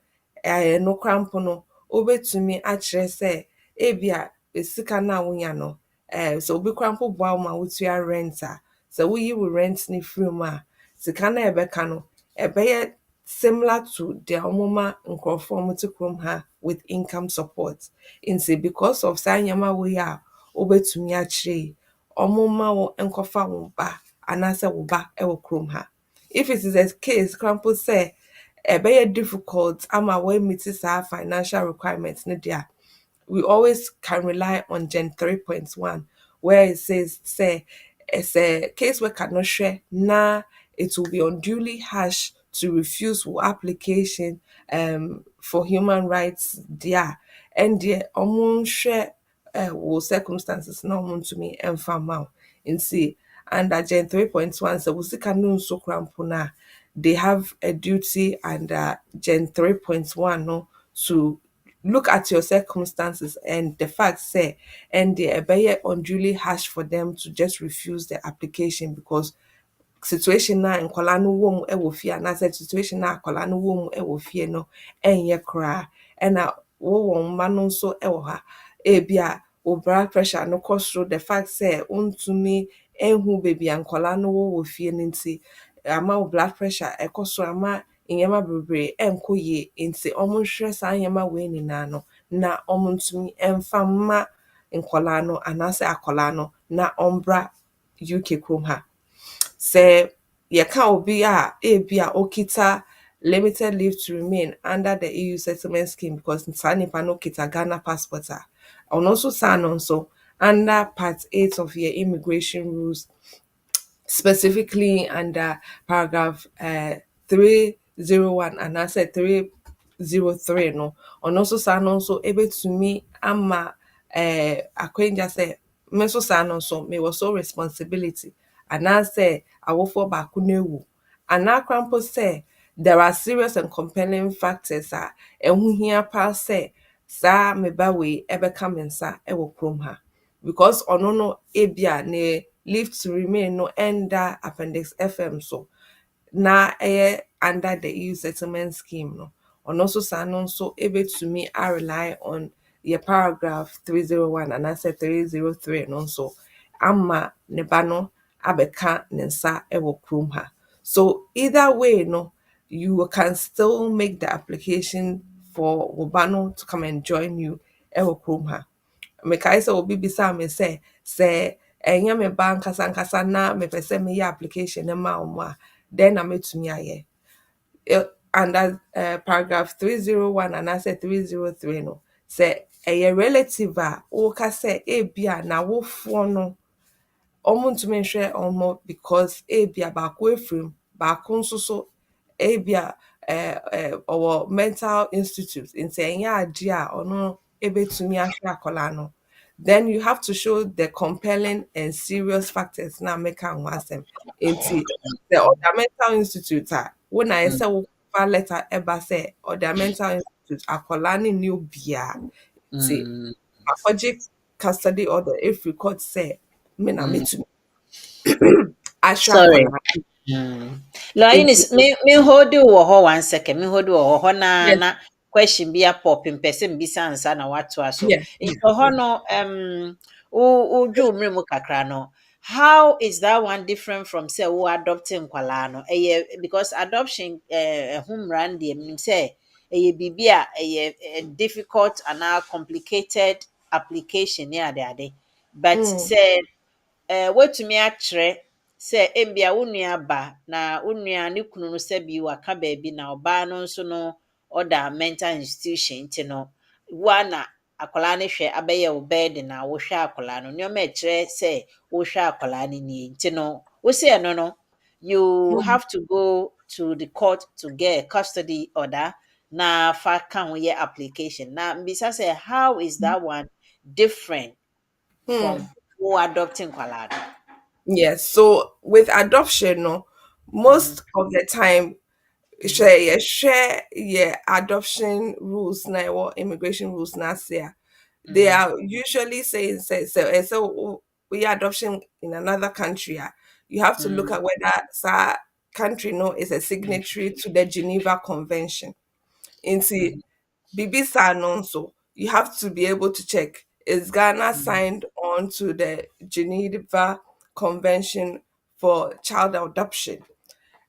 no krampo no wobɛtumi akyerɛ sɛ ebia sika no a wonya no sɛ obi krampo boa wo ma wotua rent a sɛ woyi wo rent no firi mu a sika no a ɛbɛka no ɛbɛyɛ similar to the omoma nkurɔfoɔ a wɔte kurom ha with income support. Nti because of saa nneɛma wei a wobɛtumi akyerɛ yi, ɔmoma wo nkɔfa wo ba anaasɛ wo ba wɔ kurom ha. If it is a case, krampo sɛ ɛbɛyɛ difficult ama wɔameet saa financial requirements no deɛ a, we always can rely on Gen 3.1 where it says say it's a case where cannot share na it will be unduly harsh to refuse your application for human rights there and the share will circumstances no want to me and farm out and see under Gen 3.1 so we can so crampona they have a duty under Gen 3.1 no to look at your circumstances and the fact say and they be unduly harsh for them to just refuse the application because situation na nkwala no wom e wo fie na situation na akwala no wom e wo fie no enye kra e na wo mma no nso e wo ha e bia wo blood pressure no cause the fact say untumi enhu baby ankwala no wo fie nti ama wo blood pressure e cause ama inyama bebre enko ye nti omo hwere sa inyama we ni no na omo ntumi emfa ma nkwala no anase akwala no na ombra UK krom ha say yɛka obi a ebi a okita limited leave to remain under the EU settlement scheme because saa nipa no kita Ghana passport a ɔno nso saa no nso under part 8 of your immigration rules specifically under paragraph 301 and I said 303 no ɔno nso saa no nso ebetumi ama akwenja say me nso saa no nso me was so responsibility and I say awofo baako na ewu ana krampo say there are serious and compelling factors a ɛho hia pa say saa me ba we ebeka me nsa ɛwɔ krom ha because ɔno no ebia ne leave to remain no under appendix FM so na under the EU settlement scheme no ɔno nso saa no nso ebetumi a rely on your paragraph 301 and I said 303 no nso ama ne ba no abeka ne nsa ewo krom ha. So either way no you can still make the application for Wobano to come and join you ewo krom ha. Mekai sɛ obi bisa me sɛ ɛnyɛ me ba nkasa na mepɛ sɛ meyɛ application ne ma ɔmo a then na metumi ayɛ under paragraph 301 and I said 303 no sɛ ɛyɛ relative a woka sɛ ebia na wofoɔ no ɔmo ntumi nhwɛ ɔmo because ebia baako efrim baako nso so ebia ɔwɔ mental institute nti ɛnyɛ ade a ɔno ebetumi ahwɛ akwadaa no then you have to show the compelling and serious factors na make am asem nti the other mental institute a wo na ɛsɛ wo fa letter eba say other mental institute akwadaa ne new bia nti akɔgye custody order if we court say me na metu ahwɛ Sorry. akwadaa Eunice, me hold you wɔ 1 second. Me hold you wɔ hɔ yes na question bi apɔ mpɛsɛ mbisa ansa na watoa so. yes Nti hɔ no wo dwo mmere mu kakra no. how is that one different from say wo adopting nkwalaa no? Because adoption ho mmara no deɛ menim sɛ ɛyɛ biribi a difficult and complicated application ne ade. But Mm, say woatumi akyerɛ sɛ ebia wo nua ba na wo nua ne kunu no sɛbi waka baabi na ɔbaa no nso no ɔda mental institution nti no woa na akwadaa no hwɛ abɛyɛ wo burden na wohwɛ akwadaa no nneɛma a ɛkyerɛ sɛ wohwɛ akwadaa no nie nti no wosi ɛno no you mm, have to go to the court to get a custody order na fa ka ho yɛ application na mbisa sɛ how is that one different mm. from wo adopting nkwadaa no. Yes. So with adoption, no, Mhm, most of the time, mhm, share yeah adoption rules now or immigration rules now say they mhm, are usually saying so we adoption in another country. You have to look mhm, at whether that country no is a mhm, signatory to the Geneva Convention. Into mhm, Bibisa Nonso, you have to be able to check is Ghana mhm, signed on to the Geneva Convention for child adoption.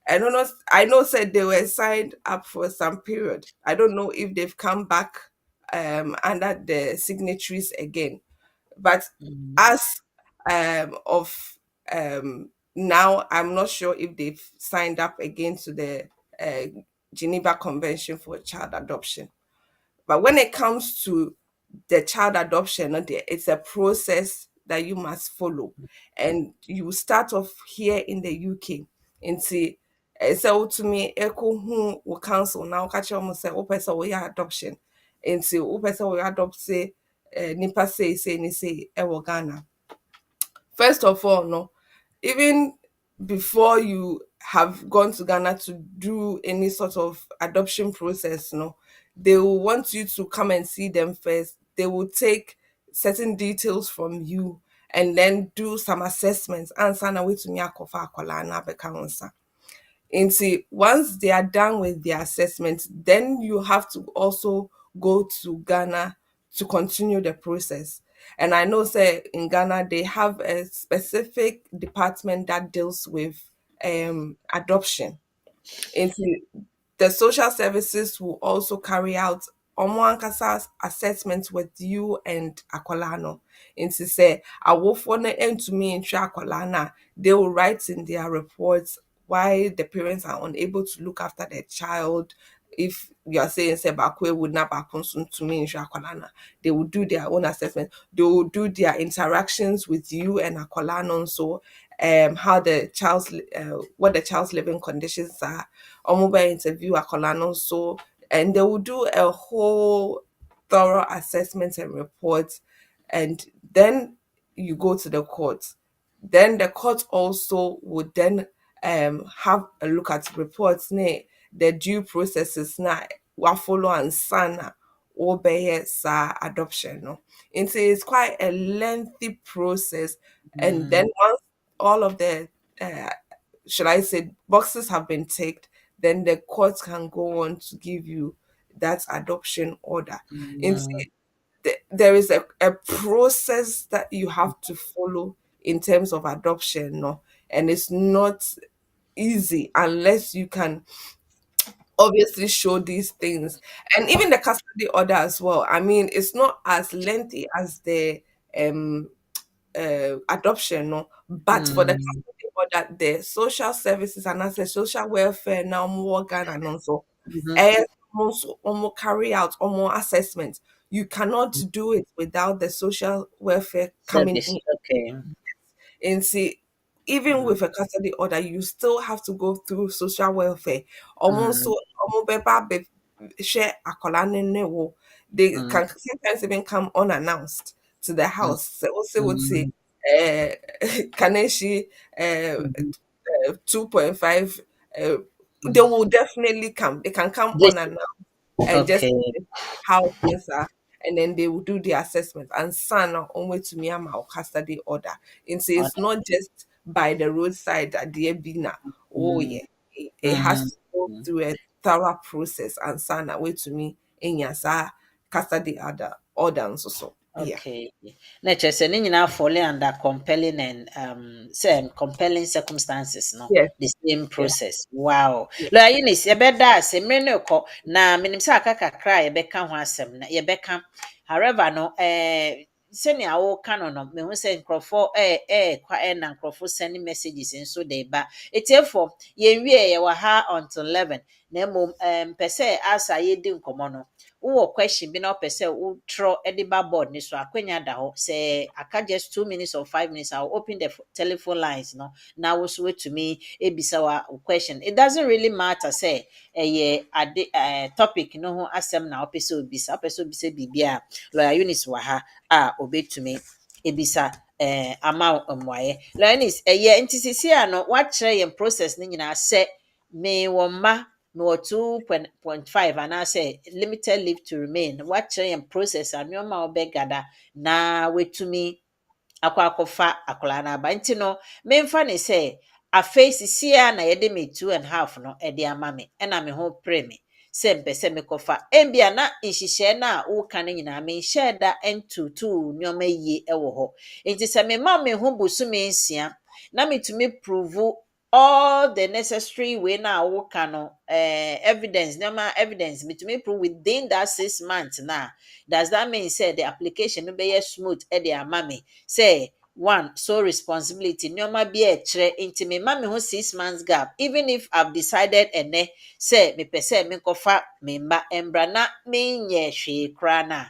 I know said they were signed up for some period. I don't know if they've come back under the signatories again. But mhm, as of now, I'm not sure if they've signed up again to the Geneva Convention for child adoption. But when it comes to the child adoption, it's a process that you must follow. And you start off here in the UK. And see, so to me, Echo who will counsel now catch almost say, oh, person, we adoption. And see, oh, person, we adopt say, nipa say, ni say, Ghana. First of all, no, even before you have gone to Ghana to do any sort of adoption process, no, they will want you to come and see them first. They will take certain details from you and then do some assessments. Answer na wetumi akɔfa akwadaa no abɛka wo nsa. Nti once they are done with their assessment, then you have to also go to Ghana to continue the process. And I know, say in Ghana they have a specific department that deals with adoption. Into the social services will also carry out ɔmo ankasa assessment with you and akwadaa no. Nti sɛ awofoɔ no ntumi nhwɛ akwadaa no they will write in their reports why the parents are unable to look after their child. If you are saying say baako ewu na baako nso ntumi nhwɛ akwadaa no they will do their own assessment. They will do their interactions with you and akwadaa no nso, how the child's what the child's living conditions are, or mobile interview akwadaa no nso, and they will do a whole thorough assessment and report, and then you go to the court. Then the court also would then have a look at reports ne the due processes na wa follow and sana obey sa adoption no. It's quite a lengthy process, and then mhm, once all of the uh, should I say boxes have been ticked, then the court can go on to give you that adoption order. In mhm, there is a process that you have to follow in terms of adoption, no, and it's not easy unless you can obviously show these things, and even the custody order as well. I mean, it's not as lengthy as the um adoption, no. But for the mhm, custody order, the social services and as a social welfare now more Ghana and also mhm. and also almost carry out almost assessment. You cannot do it without the social welfare coming Service, in. okay. And see, even Mhm, with a custody order, you still have to go through social welfare. Almost mhm, so almost share a wo. They mhm, can sometimes even come unannounced to the mhm, house. So also would say, mhm, uh, Kaneshi, 2.5, uh, they mhm. will definitely come. They can come This, unannounced and just okay. see how things are, and then they will do the assessment and sign on way to Myanmar or custody order. And so it's not just by the roadside at the Ebina. Oh Mhm, yeah, it has mhm, to go mhm. through a thorough process and sign away to me in Yasa custody order and so. Yeah. Okay. Na kyerɛ sɛ ne nyinaa falling under compelling and say compelling circumstances no. Yes. The same Yeah. process. Wow. Yeah. Lawyer Eunice, yɛbɛda ase mmere no kɔ na menim sɛ aka kakra a yɛbɛka ho asɛm na yɛbɛka. However no sɛnea woka no mehu sɛ nkurɔfoɔ ɛɛkwa ɛna nkurɔfoɔ sending messages nso de ba. Etiefo yɛnwie yɛwɔ ha until 11 na mmom mpɛ sɛ asa yɛdi nkɔmmɔ no wowɔ question bi na wopɛ sɛ wotwerɛ de ba board ne so akwanya da hɔ sɛ aka just 2 minutes or 5 minutes I will open the telephone lines no na wo so wetumi ebisa wa question. It doesn't really matter sɛ ɛyɛ ade topic no ho asɛm na wopɛ sɛ obisa biribi a lawyer Eunice wɔ ha a obetumi ebisa ama wo mmuaeɛ. Lawyer Eunice ɛyɛ nti sisi a no wakyerɛ yɛn process no nyinaa sɛ mewɔ mma mewɔ 2.5 anaasɛ limited leave to remain wakyerɛ yɛn process a nneɛma a wɔbɛgada na watumi akɔfa akwadaa no aba nti no memfa ne sɛ afei sisi a na yɛde me 2.5 no de ama me ɛna me ho pere me sɛ mpɛ sɛ mekɔfa ebia na nhyehyɛe no a woka no nyinaa menhyɛɛ da ntutu nneɛma yie wɔ hɔ nti sɛ mema me ho bosome 6 na metumi prove all the necessary way na woka no evidence nneɛma evidence metumi prove within that 6 months na does that mean say the application no bɛyɛ smooth de ama me say one sole responsibility nneɛma bi a ɛkyerɛ nti mema me ho 6 months gap even if I've decided ɛnɛ sɛ mepɛ sɛ menkɔfa me mba mbra na menyɛ hwee koraa na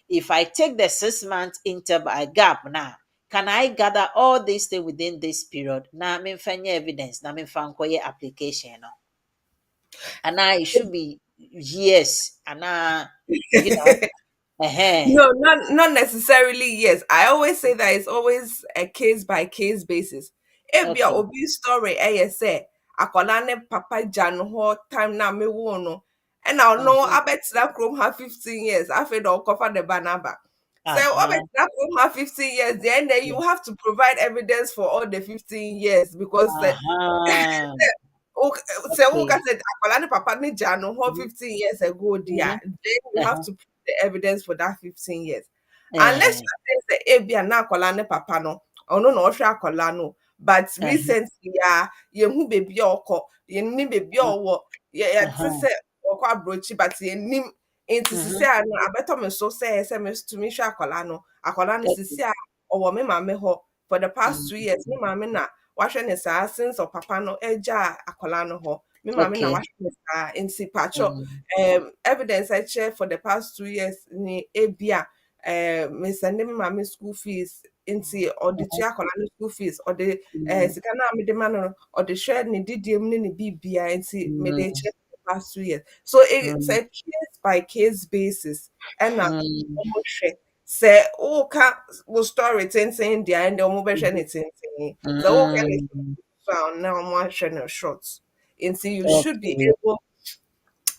if I take the 6 month interval gap now can I gather all these things within this period? Na memfa nyɛ evidence na memfa nkɔyɛ application no. And it should be years. And you know, No, not necessarily. Yes, I always say that it's always a case by case basis. If your okay. obi story, say, akola ne papa jan ho time na me wo no, and I know Uh-huh. I bet that chrome have 15 years. I feel they'll cover the banaba. So I bet Uh-huh. that chrome have 15 years. Then Yeah. you have to provide evidence for all the 15 years because Uh-huh. sɛ woka Okay. sɛ akwala ne papa ne gya no hɔ Mm-hmm. 15 years ago dear, Mm-hmm. then you have Uh-huh. to put the evidence for that 15 years. Unless Uh-huh. you say ebia na akwala ne papa no ɔno na ɔhwɛ akwala no, but Uh-huh. recently yɛhu baby a ɔkɔ yɛnim baby a ɔwɔ yɛte Uh-huh. sɛ ɔkɔ aburokyi but yɛnim nti sisi Mm-hmm. a no abɛtɔ me so sɛ metumi hwɛ akwala no Okay. sisi a ɔwɔ me maame hɔ for the past 2 years me Mm-hmm. maame na wahwɛ ne saa since ɔpapa no agya akwala no hɔ me maame na Okay. wahwɛ ne saa nti patwɔ Mm-hmm. evidence ɛkyerɛ for the past 2 years ni ebia me send me maame school fees nti ɔde tua akwala no school fees ɔde sika na mede ma no no ɔde hwɛ ne didie mu ne ne bibia nti mede kyerɛ for the past 2 years so it's Mm-hmm. a case by case basis ɛna Mm-hmm. ɔmo hwɛ sɛ woka wo story tenten deɛ ɛnde ɔmo bɛhwɛ ne tenten sɛ woka ne Mm-hmm. found now one channel short. And so you should be Okay. able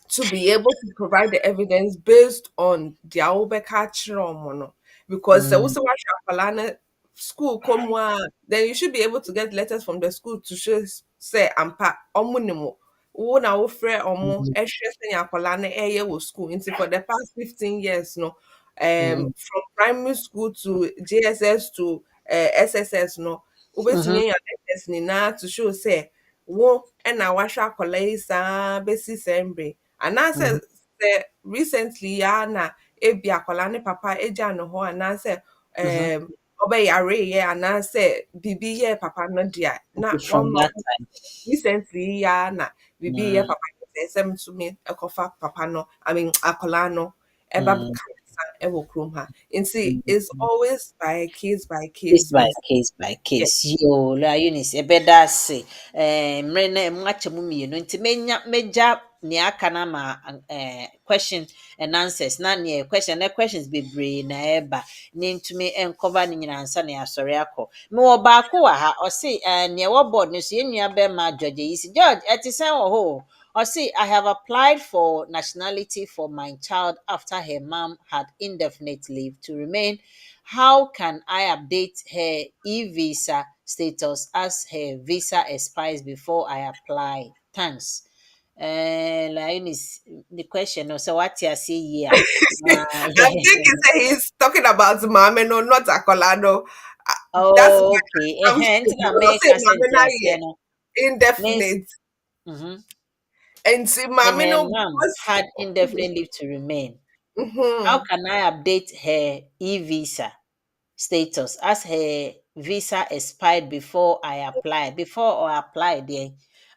to provide the evidence based on the Aubeka Chiromono. Because the Mm-hmm. also school come then you should be able to get letters from the school to show say ampa omunimo. Wo na wo frɛ ɔmo ɛhwɛ sɛ akwala no ɛyɛ wɔ school nti for the past 15 years no from primary school to JSS to SSS no Mm-hmm. wobɛtumi anya letters nyinaa to show sɛ wo ɛna wahwɛ akwala yi saa bɛsi sɛ mbre anaasɛ Mm-hmm. sɛ recently ya na ebi akwala ne papa agya ne hɔ anaasɛ Mm-hmm. ɔbɛyareeɛ anaasɛ biribi yɛ papa no dea na From wama that time. recently ya na biribi yɛ Mm-hmm. papa no sɛ sɛ mtumi ɛkɔfa papa no I mean akwala no ɛba Mm-hmm. bɛka ne sa ɛwɔ kurom ha nti it's always by Case case by basis. case by Yeah. case. Yo, la Eunice, ɛbɛda ase. Mmerɛ na mu akyɛ mu mmienu nti mɛgya nea aka no ama question and answers na nea questions bebree na ɛreba ne ntumi nkɔba no nyinaa ansa na yɛasɔre akɔ. Mewɔ baako wɔ ha, ɔse nea ɛwɔ board no so yɛn nua bɛrima George yi si. George, ɛte sɛn wɔ hɔ o? Ɔse I have applied for nationality for my child after her mom had indefinite leave to remain. How can I update her e-visa status as her visa expires before I apply? Thanks. Eunice, the question also what you see here. I'm thinking say he's talking about Mame, no, not Akolano. That's Oh, where okay. that comes Nti to. na No, make say sent Mame na here ye no. Means indefinite. mhm. And see And Mame her no mom because had indefinite leave to remain. How mm-hmm. can I update her e-visa status as her visa expired before I apply? Before I apply there.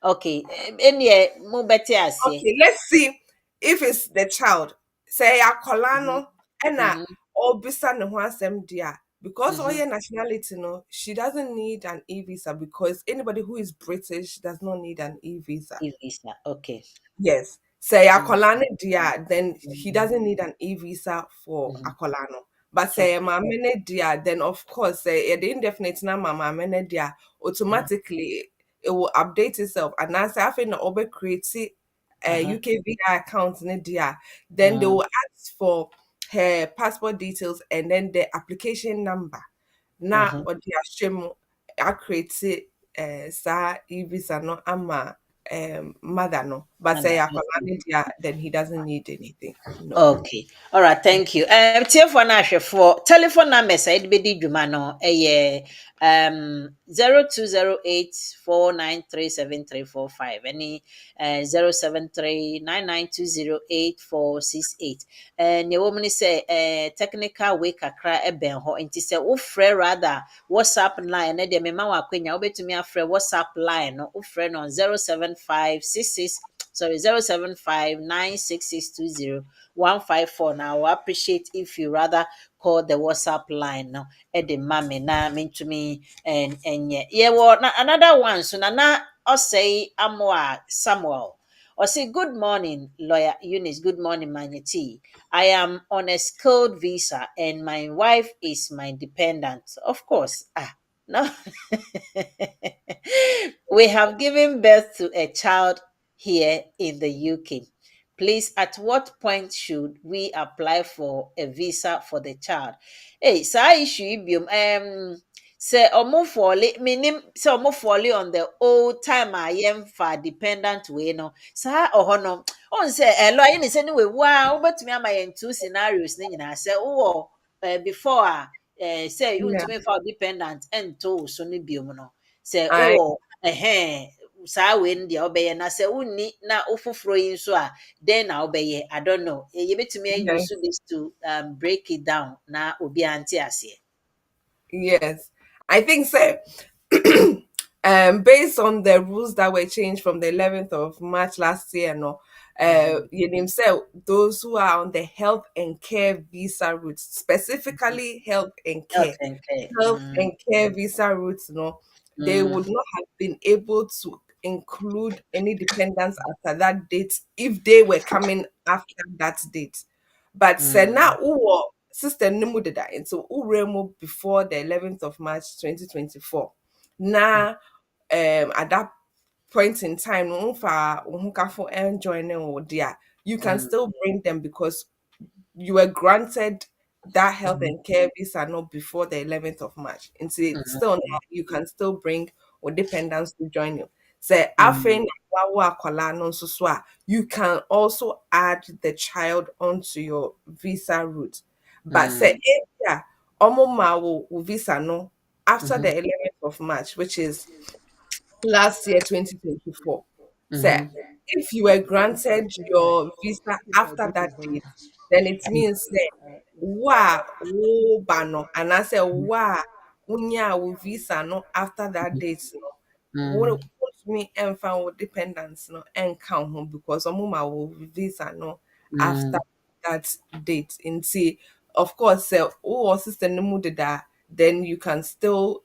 Okay. Any mo better say. Okay, let's see if it's the child. Say Mhm. Akolano and Mhm. obisa ne ho asem dia. Because all Mhm. your nationality, no, she doesn't need an e-visa because anybody who is British does not need an e-visa. E-visa. Okay. Yes. Say Mhm. Akolane dia, then he Mhm. doesn't need an e-visa for Mhm. Akolano. But say Okay. Mamene dia, then of course say the indefinite number Mamene dia, Mhm. automatically it will update itself. And now say I think the create a Uh-huh. UKVI account in dia, then they Mm. will ask for her passport details and then the application number. Na Mhm. or the ashemu create sa e-visa no ama mother no. But say Mother. akwala dia, then he doesn't need anything. No. Okay. All right. Thank you. Tiefo na for telephone number side be di dwuma no 0208493735 any 0739920848. And your woman say technical way kakra eben ho nti say wo frɛ rather WhatsApp line na de me ma wa kwenya obetumi afrɛ WhatsApp line no wo frɛ no 07566 sorry 07596620154. Now I appreciate if you rather call the WhatsApp line now at the mommy na me and yeah well another one so na I say Amwa Samuel or say good morning lawyer Eunice, good morning Manity. I am on a skilled visa and my wife is my dependent, of course. No. We have given birth to a child here in the UK. Please, at what point should we apply for a visa for the child? Hey, sa issue yi biom say omo folly minim say omo folly on the old time I am for dependent way no. Sa oho no on say lawyer ni say ni we wa obetumi ama yen two scenarios ni nyina say wo before say you Yeah. ntumi for dependent and to so ni biom no. Say I oh saa wei no deɛ wobɛyɛ na sɛ wonni na wofoforo yi nso a then na wobɛyɛ I don't know. Yɛbɛtumi yeah. use this to break it down na obiara nte aseɛ. Yes. I think so. Based on the rules that were changed from the 11th of March last year, no, Mhm, you himself, those who are on the health and care visa route, mhm. specifically Health and care. health and care visa routes, no, they Mm, would not have been able to include any dependents after that date if they were coming after that date. But mm, Sena Uwo sister Nimu did that into Uremu before the 11th of March 2024. mm, Now at that point in time, no for and joining or dear, you can mm, still bring them because you were granted that health mhm, and care visa not before the 11th of March. And so mhm, still now you can still bring or dependents to join you. Say mm, after you can also add the child onto your visa route. But say mm, yeah, visa no after mhm, the 11th of March, which is last year 2024. So mhm, if you were granted your visa after that date, then it means that wa wo ba no and I say wa unya wo visa no after that date no mm, what me and found dependence no and count home because omuma wo visa no after mm, that date and see of course oh sister no mu did that then you can still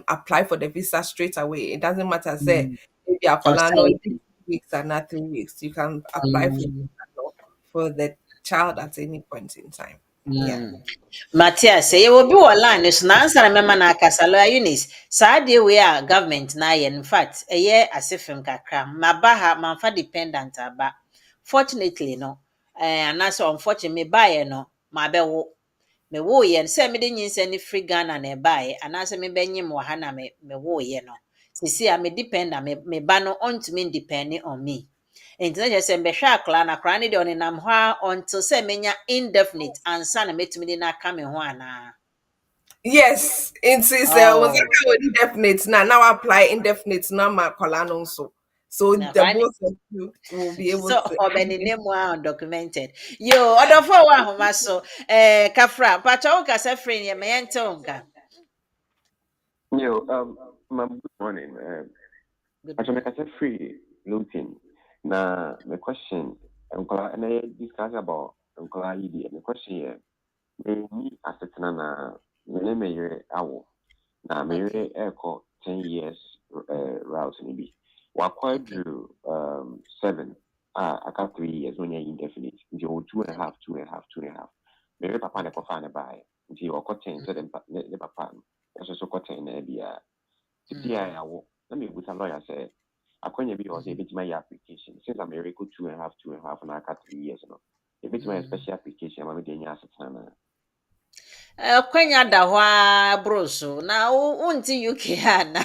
apply for the visa straight away. It doesn't matter say mm. maybe Akolano Outside. 2 weeks and not 3 weeks. You can apply Mm, for the child at any point in time. Yeah. mm. Matthias, yɛwɔ bi wɔ line so na ansa na mɛma no akasa lawyer Eunice saa adeɛ wei a government na ayɛ no, in fact ɛyɛ ase fam kakra maba ha mamfa dependent aba fortunately no anaasɛ unfortunately mebaeɛ no mabɛwo mewoeɛ no sɛ mede nyinsɛn no firi Ghana na ɛbaeɛ anaasɛ mebɛnyem wɔ ha na mewoeɛ no sisi a me dependent me ba no ɔntumi ndepend on me Enti na just mbehwe akla na kra ne de onenam ho a until say menya indefinite ansa na metumi de na aka me ho ana. Yes, it's was Oh, that indefinite now. Now apply indefinite now my colano so na the kra ne both of you will be able so to. obeni name wa undocumented. Yo, odofo wa homa so kafra pacha wo kasa free ne me yente onka. Yo, good morning. Good Actually, morning. I said free looting. Now, my question, and I discuss about Uncle ID. The question here, me as a na me name is Awo. Now, me Okay. echo 10 years route maybe. Wakwa Okay. drew 7. I got 3 years when you're indefinite. You 2.5, 2.5, 2.5. Me papa ne kofa ne buy. Nti wakwa 10 so the papa. That's also 10 na bia. Titi Mm. I will. Let me put a lawyer say, I can't be also a bit my application. Since I'm a record 2.5, 2.5, and I got 3 years now. A bit my special application, I'm going to assets. Kwenya da ho a bro so na unti UK ana.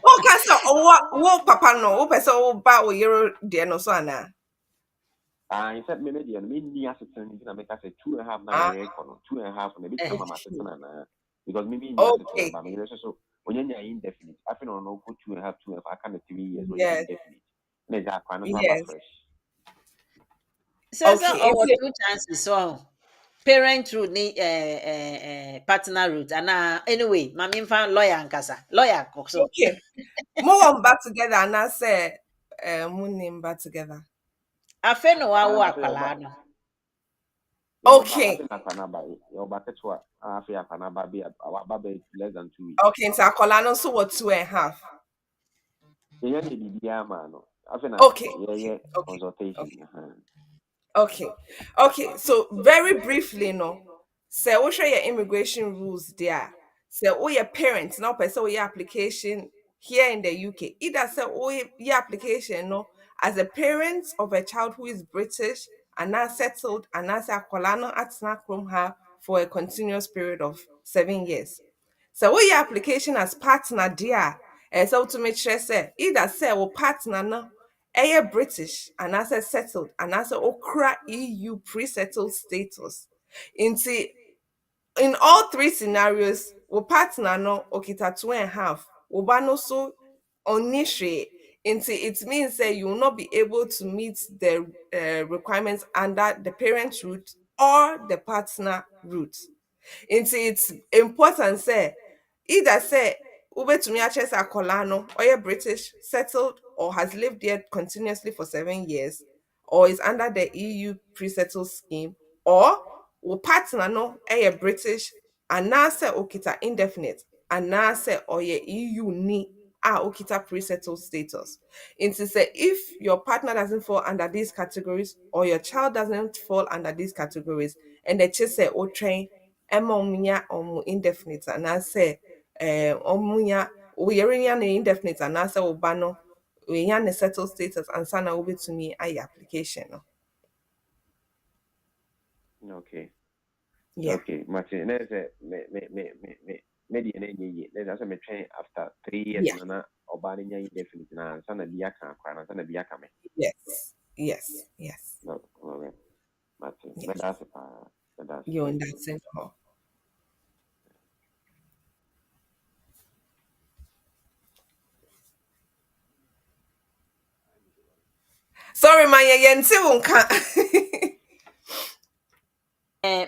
Okay, so what papa no, what person oh ba o yero de no so ana. I said, maybe and me assets and I make us a 2.5 now, Ah, a record, 2.5, and a bit Eh, my assets because maybe assets, okay. but maybe so when you're indefinite, I feel no go 2.5, 2.5, I can't 3 years when you're Yes, indefinite. And exactly, I'm not yes. fresh. so Okay. our two chances so parent route ni partner route and anyway mami mfa lawyer nkasa lawyer so Okay. More on back together and I say moon name back together. afe no wa wo And I feel akwala no. I Okay. think your bucket to I feel Panaba be our baby less than 2 weeks. Okay, so Akolano so what 2.5. Yeah, the man. I think Okay, yeah, okay, consultation. okay. Okay. Okay. So very briefly, no. Say what your immigration rules there. Say oh your parents now person your application here in the UK. Either say oh your application no as a parent of a child who is British and now settled and now say akwalano at Snackroom her for a continuous period of 7 years. So what your application as partner dear so to make sure say either say or partner no British and as a settled and as a okra EU pre-settled status. Into in all three scenarios, we partner no okita 2.5. Ubano so onishe. Into it means that you will not be able to meet the requirements under the parent route or the partner route. Nti it's important say either say ubetumi akyerɛ sɛ no ɔyɛ British settled or has lived there continuously for 7 years or is under the EU pre-settled scheme or wo partner no British anaasɛ okita indefinite anaasɛ ɔyɛ EU ni a okita pre-settled status. Nti sɛ if your partner doesn't fall under these categories or your child doesn't fall under these categories and the sɛ wotwɛn ɛma ɔmo nya ɔmo indefinite anaasɛ ɔmo nya woyere nya ne indefinite anaasɛ wo ba no onya ne settled status ansa na wobɛtumi ayɛ application no. Okay. Yeah. Okay. Martin, let's say maybe an enemy. Let's say me train after 3 years Yeah. na obani nya indefinite na sana biya kan kwa na sana biya kame. Yes. Yes. Yes. No, okay. Martin, but Yes. that's a that's You thank you. understand her. Sorry, my yɛnte wo nka.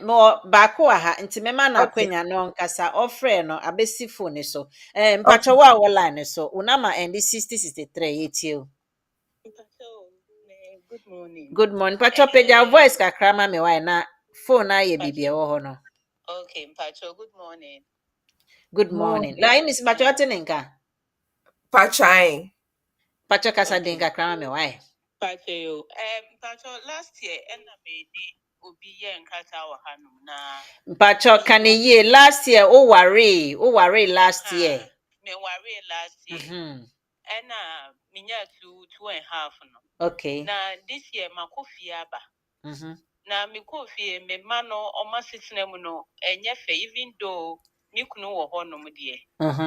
mo baako wɔ ha nti mema na Okay. akwanya no nkasa ɔfrɛ no abesi phone so mpacho Okay. wa wɔ line so unama endi 6063 yetie o. Good morning. Good morning pacho peja voice kakra ma me why na phone na ye bibia wɔ hɔ no. Okay, Mpacho, good morning. Good morning la Morning. ini si pacho ate ne nka Pachai. pacho kasa den Okay. kakra ma me why. Mpacho, last year, Enamedi Obi Yen Kata Wahanum na Pacho kan ye last year o worry last year. me worry last year. Mhm. Ena minya 2.5 no. Okay. Na this year makofiaba. Mhm. Na me kofi me mano o masitena mu no enye fe even though me kunu wo ho no de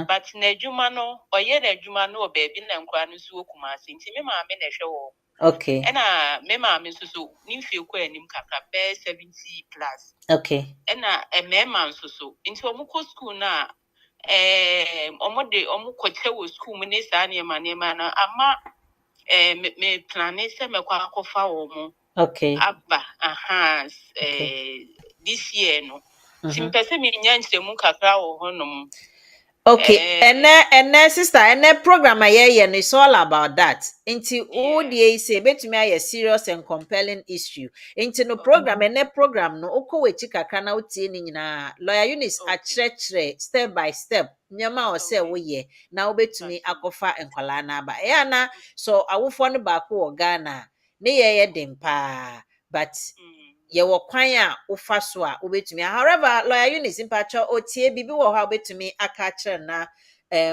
but na adwuma no oye na adwuma no baby na nkwa no so Kumasi nti me ma me na hwe wo okay ena me ma me so ni mfie kwa anim kakra be 70 plus okay ena emema so nti omukọ school na omode omukọche wo school mu ne saa ne ma na ama me plane se me kwa akofa wo mu okay abba this year no simpese me nya nkyemu kakra wo honom okay and sister and program aye no is all about that into all the say betumi aye serious and compelling issue into no program and program no okọ wechi kakra na utie ni nyina lawyer Eunice a chire step by step nyama o say wo ye na obetumi akofa enkwala na aba e na so awofo no ba ko Ghana ne ye dem pa but ye wo kwan a ufa so a obetumi however lawyer Eunice mpacho otie bibi wo ha obetumi aka kire na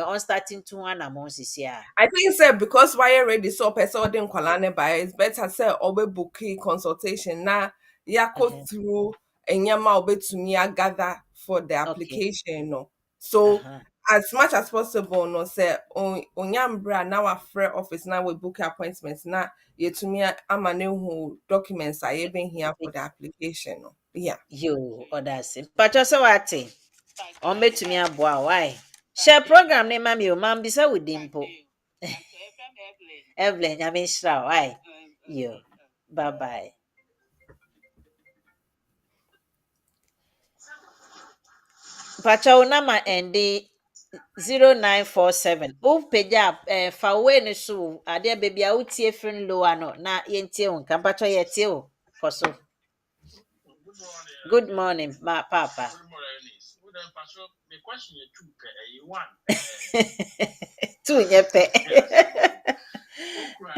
on starting to one among sisia I think say because why ready so person didn't kwalane by it's better say obe booking consultation na ya go through enyama obe to me gather for the application no. So as much as possible no say onyambra now a free office now we book appointments na ye to me amane who documents are even here for the application no. Yeah. you others mpacho so wate on betumi aboa why share program ne mami o mam bisa wudimpo Evelyn I mean shra why you bye bye Pacha unama endi 0947 peja fa we ne so ade baby a utie friend low ano na yentie won kan pacha yetie o koso good morning ma papa Good morning, Eunice. Well, then, Pastor, the question you took, you want. tu nyepe Okra,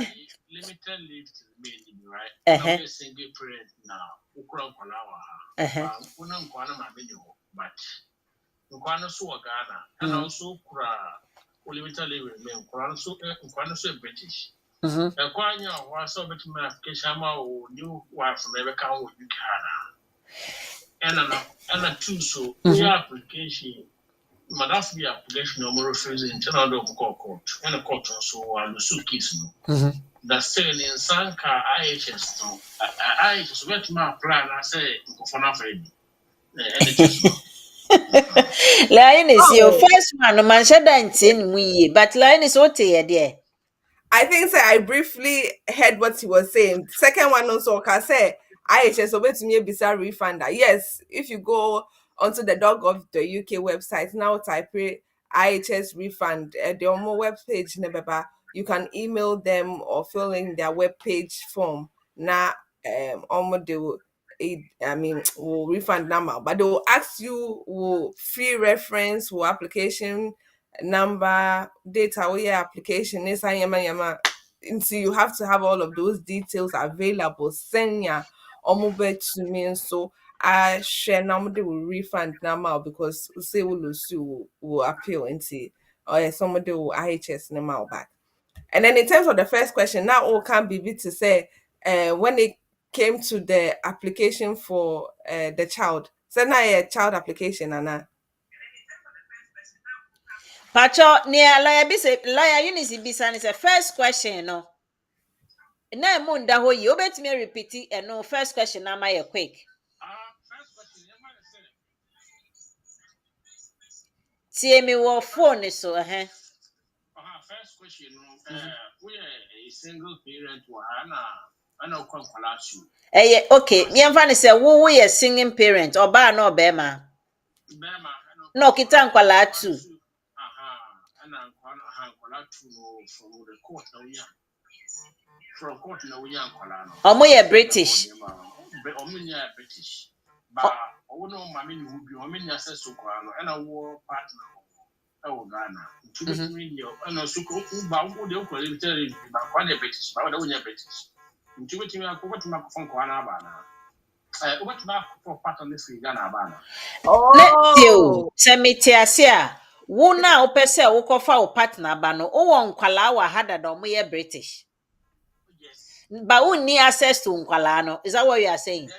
limited leave to remain, right? Now, we're single parent now. Okra, Kalawa. Unam Kwana Mamino, but Nkwana so Ghana, and also Kra, limited leave remain. Nkwana so British. Kwanya was so bit my Kishama or new wife from Rebecca or Ghana. And a two so we application. Madaf be application no more phrase in general court and a court also are the suitcase no. The saying in Sanka IHS no IHS wet my plan I say for nothing. Lion is your first one man shada we but Lion is what ye there I think say I briefly heard what he was saying. Second one also can say IHS over to me a bizarre refunder. Yes, if you go onto the .gov.uk website now type IHS refund the Omo web page never you can email them or fill in their web page form. Now Omo they will will refund number, but they will ask you will free reference, will application number, data, where your application is, and yama. Until you have to have all of those details available. Send ya mobile to me, so I share number will refund now because say will appeal into or somebody will IHS number back. And then in terms of the first question, now all can be to say when it came to the application for the child, so now a child application and Pacha near lawyer Eunice bisa is a first question no na mo nda ho yi obet me repeat no first question na my quick First question, tie me wo phone so first question, we are a single parent, and a conqualasu. Okay me amfa ne say wo ye singing parent oba na obema Bema, no kita nkwala tu and I'm conqualatu from the court now, from court now, young colano. omo ye British Omunya British. But no mammy would be Ominia says so, and a war partner. Oh, Ghana. To me, and a suko, who don't call it but one British, but I wouldn't British. To me, I forgot to make a phone call. What back for part on this Ghana banner? let's you tell me tiasia wo na opese wo kofa wo partner ba no wo nkwala wa hada da omo ye British Yes. but who need access to nkwala no is that what you are saying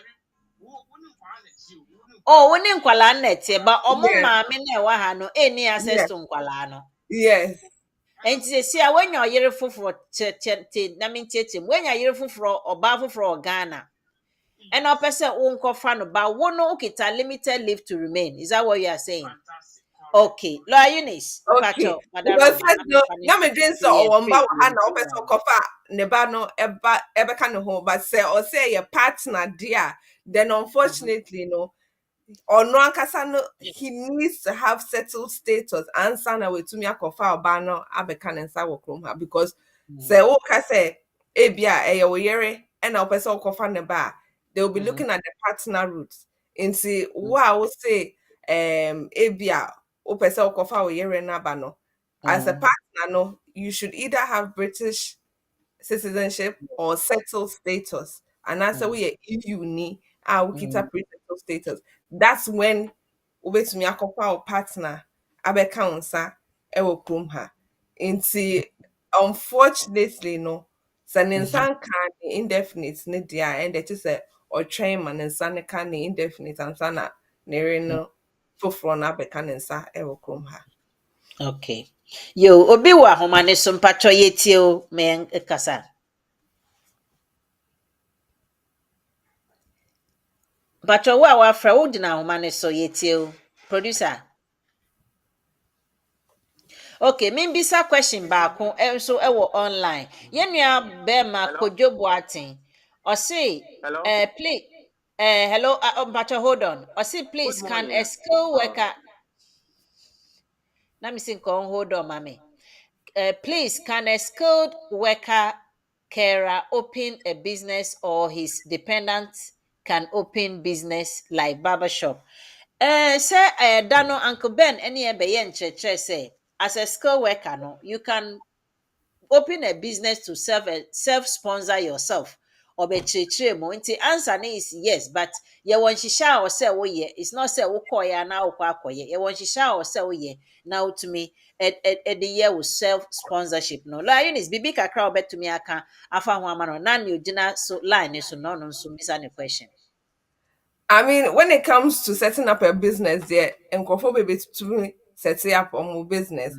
Oh, when in kwala net, but omo Yes, maame na ewa ha no any access yes, to nkwala no. yes. Enti se a when your yere foforo te na me tietim when your yere foforo oba foforo Ghana. And a person won't cough no but one no kita limited leave to remain. Is that what you are saying? Fantastic. Correct. Okay. Lawyer Eunice, Okay. Pacho, Because Madaroma, first I'm no, na me finishing. drink so Yeah, o mba pray wa for ha you. na o pese kofa ne ba no eba ka ne ho but say or say your partner dear, then Mhm. unfortunately no or no ankasa no he needs to have settled status answer na wetumi akofa oba no abeka ne nsa wo krom ha because say Mhm. o ka say e bia e ye wo yere e na o pese kofa ne ba they will be Mhm. looking at the partner roots into wa wo say e bia o pese kofa wo yere na ba no as a Mhm. partner no you should either have British citizenship or settled status. And that's why Mhm. we EU ni we Mhm. kita pre-settled status. That's when ubetumi akɔfa wo partner abɛka wo nsa ɛwɔ kurom ha. Nti unfortunately no sɛ ne Mhm. nsa nka ne indefinite ne deɛ a ɛnde kyerɛ sɛ ɔtwɛn ma ne nsa ne ka ne indefinite ansa na ne yere no foforɔ no abɛka ne nsa ɛwɔ kurom ha. Okay. Yo, obi wa homa ne so mpacho yetie o me kasa. Mpacho wa fra wo di na homa ne so yetie o. Producer. Okay, me bisa question baako so ewo online. Yenua be ma Hello? Kojo Boatin. Or say Hello? please hello mpacho hold on. Or say Good please can morning. a skill worker. Let me see, hold on, mommy. Please, can a skilled worker carer open a business or his dependents can open business like barbershop? Say, Dano, Uncle Ben, any say, as a skilled worker, no, you can open a business to self sponsor yourself or be mo nti answer no is yes but ye won hihya o say wo ye it's not say wo call ya na wo kwa akoye ye won hihya o say wo ye na utumi the year with self sponsorship no la Eunice bibi kakra obetumi aka afa ho ama no na ne ogina so line so no no so misa ne question. I mean, when it comes to setting up a business, there and baby to setting up a business.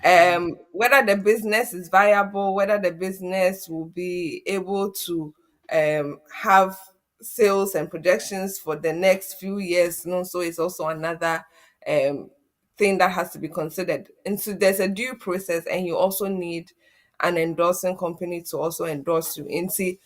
Whether the business is viable, whether the business will be able to have sales and projections for the next few years. No, so it's also another um thing that has to be considered. And so there's a due process, and you also need an endorsing company to also endorse you. And see,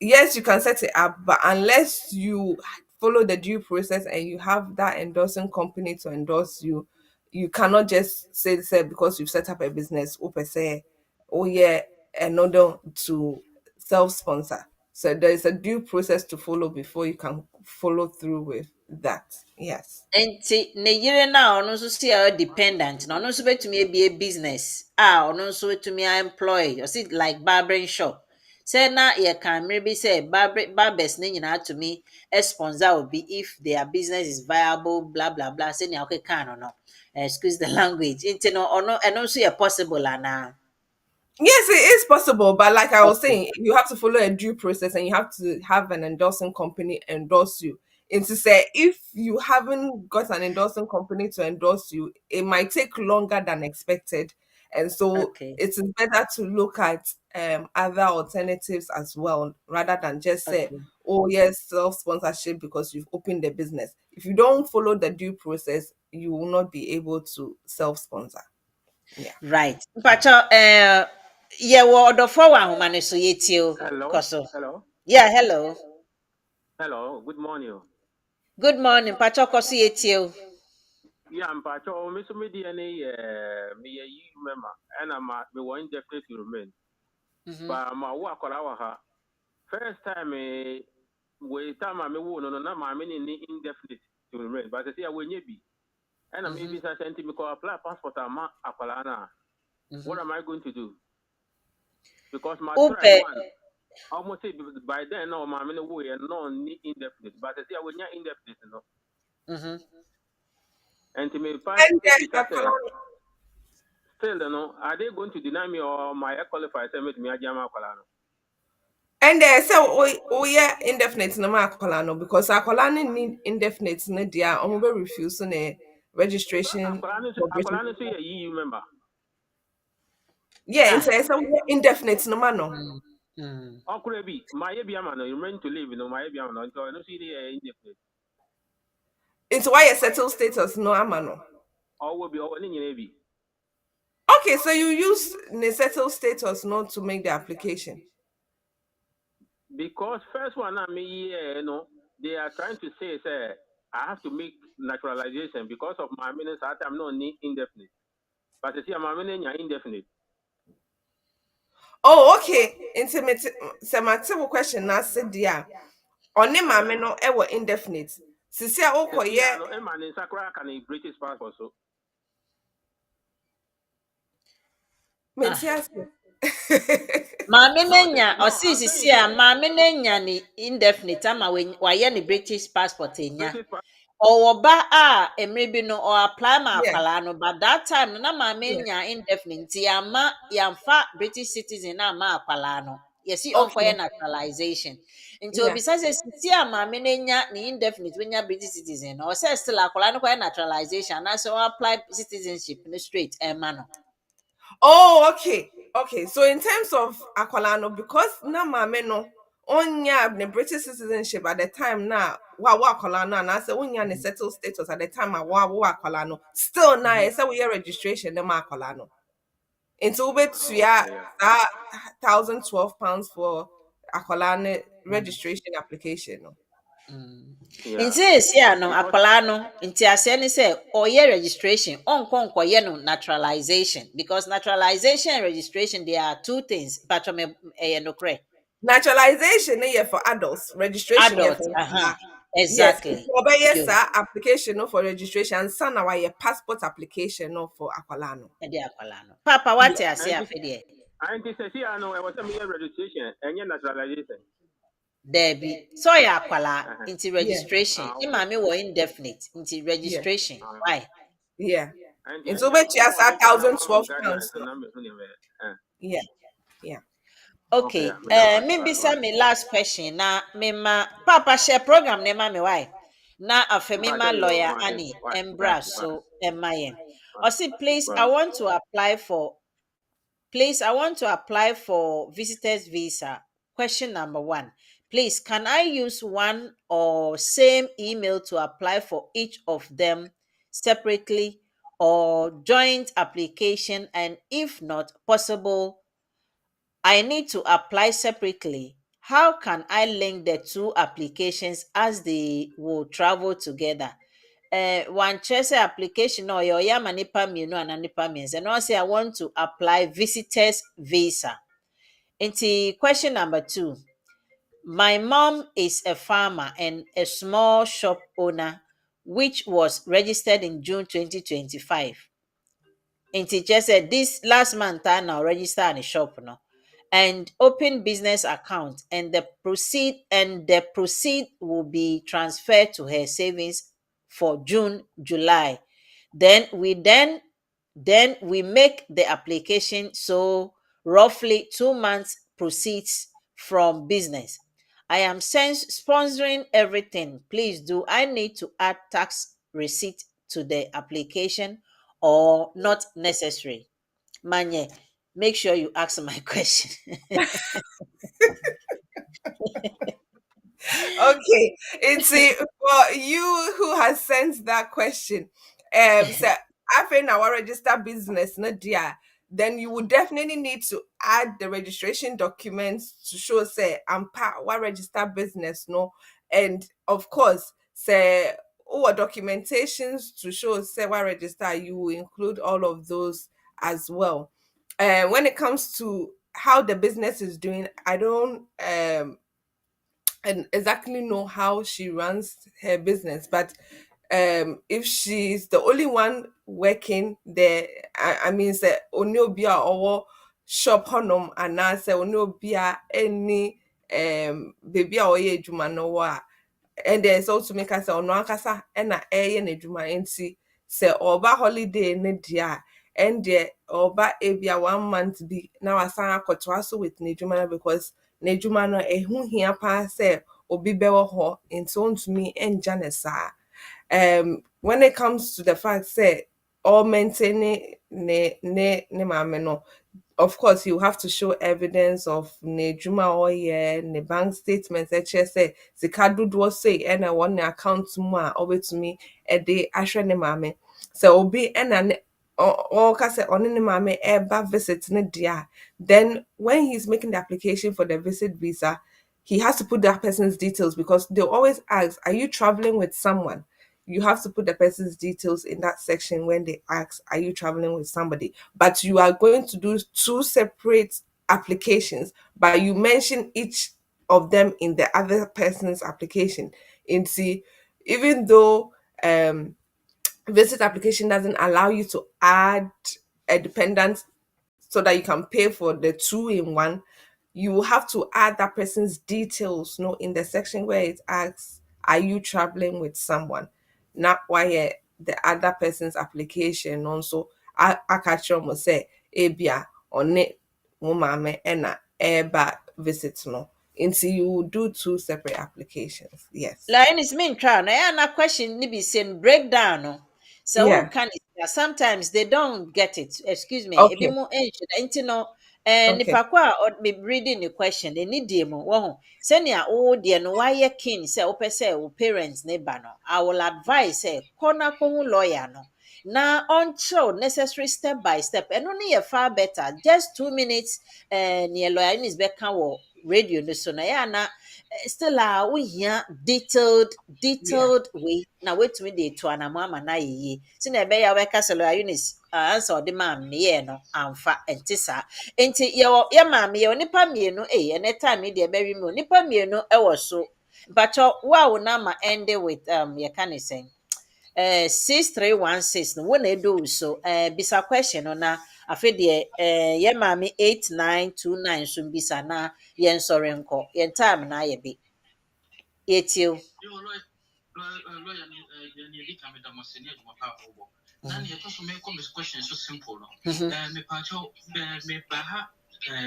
yes, you can set it up, but unless you follow the due process and you have that endorsing company to endorse you, you cannot just say because you've set up a business, oh, per se, oh yeah, and order to self-sponsor. So there is a due process to follow before you can follow through with that. Yes. Enti ne yere na ono nso si a dependent na ono nso betumi ebie business ono nso betumi employ or see like barbering shop say na ye kan maybe say barbers ne nyina to me sponsor obi if their business is viable blah blah blah say ne akeka no no excuse the language enti no ono eno nso ye possible ana. Yes, it is possible, but like I was Okay. saying, you have to follow a due process and you have to have an endorsing company endorse you. And to say, if you haven't got an endorsing company to endorse you, it might take longer than expected. And so Okay. it is better to look at other alternatives as well, rather than just say, Okay. oh, yes, self sponsorship because you've opened the business. If you don't follow the due process, you will not be able to self sponsor. Yeah. Right. Mpacho ye wo odofo wa ahoma ne so yetie o Hello? koso. Hello? Yeah, hello. Hello? Good morning. Good morning, Pacho koso yetie. Yeah, I'm Pacho. Miss Media, me a you member, and me one definitely to remain. Mhm. But my work on our first time, we time I me won no, no, my meaning indefinite to remain. But I say, when you be, and I'm Mhm. even sent me call apply passport, I'm a what Mhm. am I going to do? Because my try Upe. one. Almost say by then, no, my many way and no indefinite. But I say, when you're indefinite, no. Mhm. And to me, pass And if you say, still, no, are they going to deny me or my qualified? Say, me a jama kwalano. And so we are indefinite no akola no because akola no need indefinite no dia omo be refuse na registration for British. Akwara no so yɛ EU member. Yeah, and Ah. so we are indefinite no man no. Ɔkora bi ma yɛ bi ama no remain to live no ma yɛ bi ama no nti ɔno so yɛ indefinite. Into why a settled status no amano. Ɔwɔ bi ɔwɔ ne nyinaa bi. Okay, so you use the settled status not to make the application. Because first one I mean they are trying to say I have to make naturalization because of my minister I'm not indefinite. But you see my minister indefinite. Oh, okay. Intimate semantic question na said dia. Oni mame no e were indefinite. Sisi a So okoye yeah, no man in Sakura can a British passport so. mentias. Maame No, n'enya no, I'm saying osisi a maame n'enya ni indefinite ama wayɛ ne British passport enya. British passport. Ɔwɔ ba a mmere bi no or apply ma Yeah, akwalaa no but that time no na maame yeah. nya indefinite nti yamfa British citizen na ama akwalaa no. Yɛsi Okay. ɔnkɔyɛ naturalization. Nti Yeah. obisa sɛ sisi a maame n'enya ne indefinite wenya British citizen no ɔsɛ still akwalaa no kɔyɛ naturalization anaasɛ apply citizenship no straight ɛma no. Oh, okay. Okay. So in terms of Akwalano, because na mame no onya the British citizenship at the time na wa Akwalano and I say onya the settled status at the time wa Akwalano. Still na I say we registration na ma Akwalano. Into ube to ya Okay, yeah. that £1,012 for Akwalano registration application. No. Yeah. Nti esi ano Because akwalaa no nti ase ne sɛ ɔyɛ registration ɔnkɔyɛ no naturalization because naturalization and registration they are two things but ɛyɛ nokorɛ Naturalization yeah for adults, registration yeah adult for yes. If exactly you yes yo sir, application no for registration and son our your passport application no for Akwalano. ɛde akwalaa no papa Yeah. wate ase and this afe deɛ and this is here no I was saying registration and naturalization. daabi sɛ ɔyɛ akwalaa nti Yeah. registration ne Okay. maame wɔ indefinite nti Yeah. registration why Yeah. And so And bet you more a detail thousand about twelve guidelines pounds. and numbers. Yeah. Yeah. Okay, okay maybe me last question na me ma papa share program ne ma me why na afa me ma lawyer ani embra so emma yen say please I want to apply for visitors visa. Question number 1. Please, can I use one or same email to apply for each of them separately or joint application? And if not possible, I need to apply separately. How can I link the two applications as they will travel together? One choice application or your yama nipa mmienu ana nipa mmiɛnsa. And also I want to apply visitors visa. Into question number 2. My mom is a farmer and a small shop owner, which was registered in June 2025. Nti kyerɛ sɛ this last month now register in a shop no and open business account and the proceed will be transferred to her savings for June, July. Then we make the application so roughly 2 months proceeds from business. I am sponsoring everything. Please, do I need to add tax receipt to the application or not necessary? Manye, make sure you ask my question. Okay. It's for you who has sent that question. So I think our register business, not dear. Then you would definitely need to add the registration documents to show say I'm part what register business, no. And of course, say what documentations to show say what register, you will include all of those as well. When it comes to how the business is doing, I don't and exactly know how she runs her business, but if she's the only one working there, I mean say onobia or shop honum and I say onobia any baby or ye juma no wa and there's also make us say ono akasa and na eye na juma enti say oba holiday ne dia and there oba ebia 1 month be now asan akoto aso with ne juma because ne dwuma no ehu hia pa se obi bewo ho nti ontumi enja ne saa. When it comes to the fact say all maintaining ne mame no, of course you have to show evidence of ne juma or yeah ne bank statements say sika dodo say and I want the account mu a obetumi e de ahwe ne mame. So obi and or say on ne mame eba visit ne dia, then when he's making the application for the visit visa, he has to put that person's details because they'll always ask, are you traveling with someone? You have to put the person's details in that section when they ask, are you traveling with somebody? But you are going to do two separate applications, but you mention each of them in the other person's application. And see, even though visit application doesn't allow you to add a dependent so that you can pay for the two in one, you will have to add that person's details, in the section where it asks, are you traveling with someone? Not why the other person's application also I catch almost say ebia on it mumame ena eba visit no. Until you do two separate applications. Yes. Eunice mean try na ya na question ni be saying breakdown no. So who Yeah. can it sometimes they don't get it. Excuse me. Ebi Okay. mo enti no Okay. nipa kwa me reading the question they need dem wo senia wo de no why king say wo pese wo parents ne ba no. I will advise say corner ko hu lawyer no. Na until necessary step by step and only a far better just 2 minutes near lawyer is be kan wo radio no so na ya na still we hear Yeah. detailed way na wetumi de to anamo ama na yeye si na ebe ya we ka selo Eunice answer the man me ye no amfa enti sa enti ye ma me ye nipa mienu ene time de be wi me nipa mienu e wo so bacho wa na ma end with ye can say 6316 no wona edo so bisa question no na afi de ye ma me 8929 so bisa na ye nsore nko ye time na ye bi yetio lawyer ni di ka me da mo se ni adwuma pa obo na ne to so me come question so simple no me pa cho me pa ha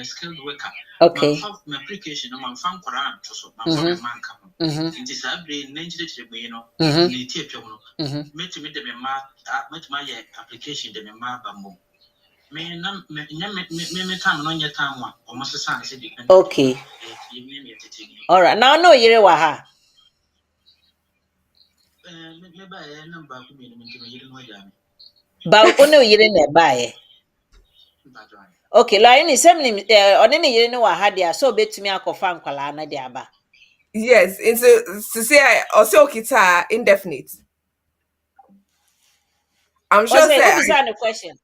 skilled worker okay my application no man fan kwara to so man fa me man ka ho nti sa bre na nchire chire gbe no ni tie pye no metimi de me ma metima ye application de me ma ba mo me na me time no nye time wa o mo se san se depend okay ye me tete ni all right now no yire wa ha me ba ye number ko me ni ntimi yire no ja me ba ono yire na ba ye ba jo okay la ni semni one ne yire no wa ha dia so betumi akofa nkwala na dia ba Yes. It's to say also kita indefinite. I'm o sure say say who be the question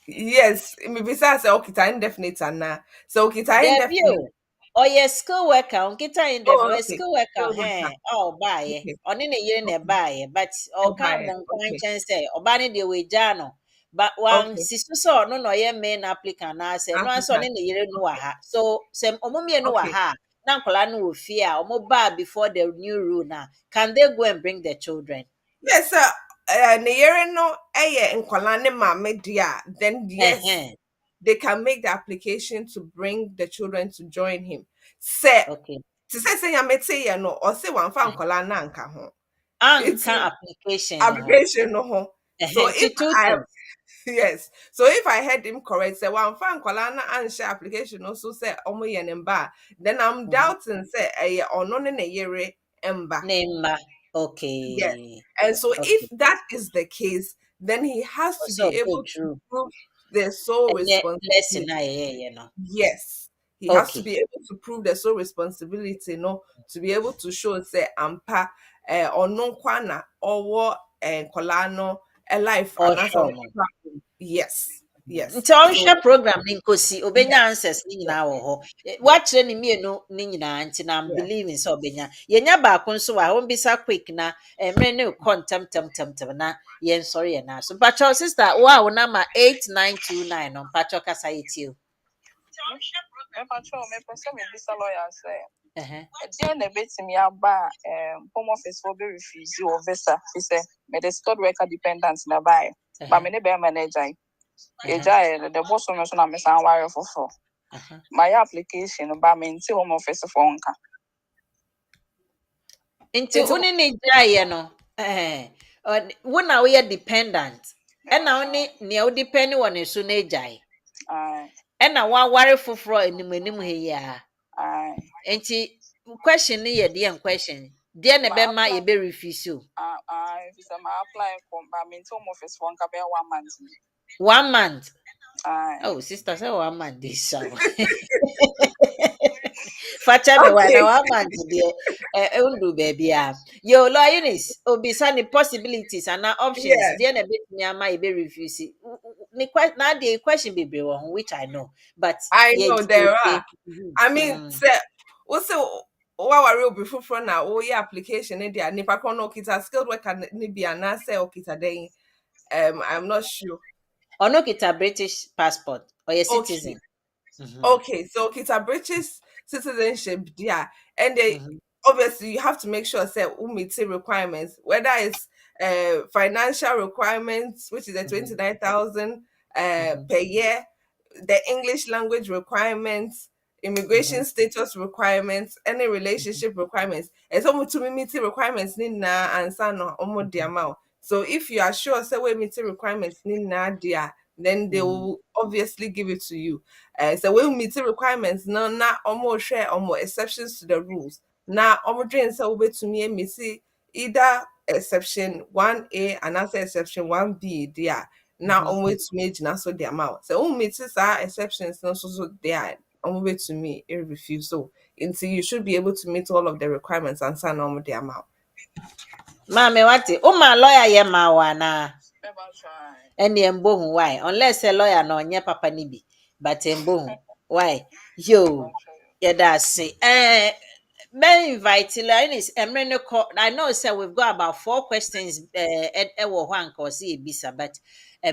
yes, maybe say okita indefinite and na. So okita there indefinite. bio o ye skill worker on kita in the Oh, okay. skill worker Still worker. oh ba ye Okay. one ne yire na Okay. ba ye but o Oh, ka bye. mo nkwan Okay. chen say oba ne de we ja no but one Okay. sisu so no no ye main applicant na say no so ne African. ne yire no wa Okay. ha so sem omumie no wa Okay. ha na nkola no wo fie a omo ba before the new rule na can they go and bring the children Yes, sir. Ne yere no nkwala ne mama dia, then yes, eh they can make the application to bring the children to join him. Say, okay to say ya mete ye no, or say one fa nkwala na nka ho. It's anka application no ho application no ho. So to if two I things yes. So if I heard him correct, say one fan kwala and share application also say omo ye nemba, then I'm doubting say or no ne yere emba. Nemba. Yes. Okay. And so if Okay. that is the case, then he has to Also be able good to true. prove the sole And then lesson responsibility. na you know. Yes. He has to Okay. be able to prove the sole responsibility, to be able to show say ampa or non kwana or what kolano a life Or and as a sure no. yes. Yes. Nti So onhwe program ni nkosi obenya yes, answers ni nyina yes, wo ho. yes, Watre ni mienu ni nyina nti na I'm yes. believing so obenya. Yenya ba ko nso wa ho bisa quick na emre ne kontam tam na yen sorry na. So pacho sister wow number 8929 no pacho kasa yetio. Mepacho, me person me bisa lawyer say. Eh Ɛdeɛn na ɛbɛtumi aba home office for be refuse or visa fi sɛ mede skilled worker dependent na baeɛ ba me ne bɛrima no agyae yɛgyae no de boso no so na mesan ware foforɔ my application about me into home office phone ka. Nti woni ne gyae no wo na wo dependent na wo ne wo depend wɔ ne so na gyae na waware foforo animanim he ya nti question ne ye de question de ne be ma ye be refuse o if I apply for me into home office phone ka be 1 month. 1 month. Oh, sister, say 1 month this show. Facha me Okay. wana 1 month there. Undu baby yo Eunice obisa ni possibilities and options. Yeah. There na bit me ama e be refuse. Na the question be won which I know. But I yeah, know there are. I mean, say also what were you before from now? Oh, yeah, application in there. Nipa kono kita skilled worker ni be an answer or kita then. I'm not sure. or no kita British passport or a Okay. citizen. Okay, so kita British citizenship, yeah, and they obviously you have to make sure say meet requirements, whether it's financial requirements, which is a 29,000 per year, the English language requirements, immigration status requirements, any relationship requirements. And so to me meet requirements ni na and son almost the amount. So if you are sure say we meet requirements ni na dia, then they will obviously give it to you. So when we meet the requirements, no, not almost share or more exceptions to the rules. Now, almost doing so to me and me see either exception 1A and answer exception 1B there. Now, almost to me, so the amount. So, when meet our exceptions, no, so there. Almost to me, it refuse. So, until you should be able to meet all of the requirements and sign on with the amount. Mama, what? Oh, my lawyer, yeah, ma wana. Any embohu why? Unless a lawyer no nye papa nibi, but embohu why? Yo, yeah, that's it. May invite Eunice. I know, sir. We've got about 4 questions. One cause bisa, but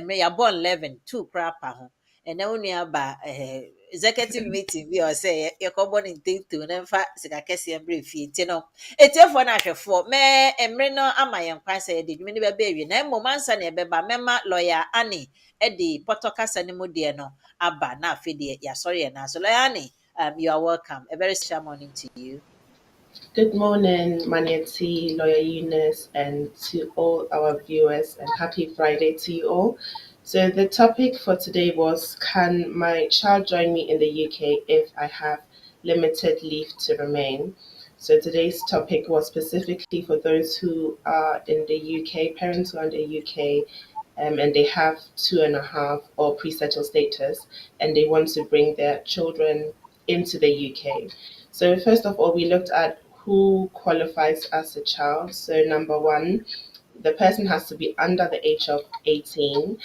may you born 11, 2 crap and only about executive meeting. We all say you're common thing to and fact, Sikakesi and brief. You know, it's a for natural for me. And Reno, am I young say did many baby? Name moments and a beba member lawyer Annie Eddie Potocas and Modiano Abba na Fidi. Yeah, sorry, and so Annie. You are welcome. A very special morning to you. Good morning, Maniati, Lawyer Eunice, and to all our viewers, and happy Friday to you all. So, the topic for today was: can my child join me in the UK if I have limited leave to remain? So, today's topic was specifically for those who are in the UK, parents who are in the UK, and they have 2.5 or pre settled status, and they want to bring their children into the UK. So, first of all, we looked at who qualifies as a child. So, number one, the person has to be under the age of 18.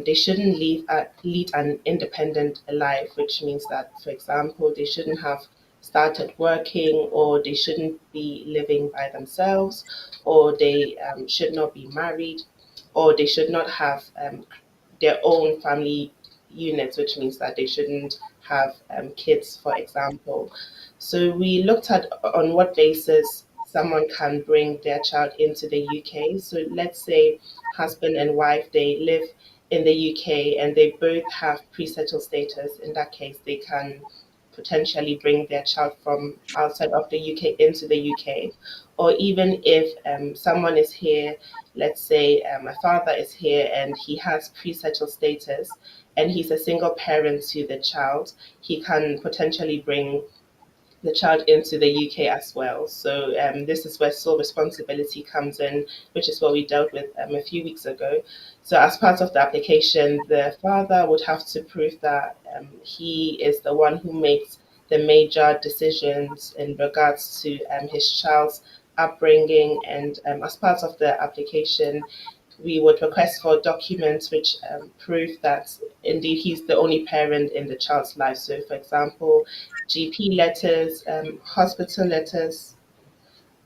They shouldn't lead an independent life, which means that, for example, they shouldn't have started working, or they shouldn't be living by themselves, or they should not be married, or they should not have their own family units, which means that they shouldn't have kids, for example. So we looked at on what basis someone can bring their child into the UK. So let's say husband and wife, they live in the UK and they both have pre-settled status. In that case, they can potentially bring their child from outside of the UK into the UK. Or even if someone is here, let's say a father is here and he has pre-settled status and he's a single parent to the child, he can potentially bring the child into the UK as well. So this is where sole responsibility comes in, which is what we dealt with a few weeks ago. So as part of the application, the father would have to prove that he is the one who makes the major decisions in regards to his child's upbringing. And as part of the application, we would request for documents which prove that indeed he's the only parent in the child's life. So, for example, GP letters,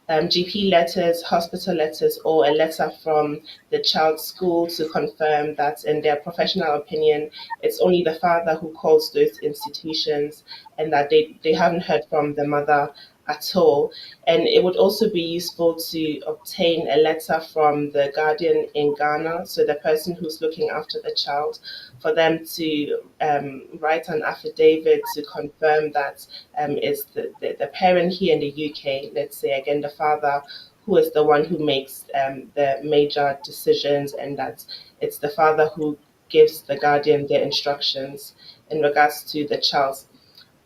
GP letters, hospital letters, or a letter from the child's school to confirm that, in their professional opinion, it's only the father who calls those institutions and that they haven't heard from the mother at all. And it would also be useful to obtain a letter from the guardian in Ghana, so the person who's looking after the child, for them to write an affidavit to confirm that it's the parent here in the UK, let's say again the father, who is the one who makes the major decisions, and that it's the father who gives the guardian the instructions in regards to the child's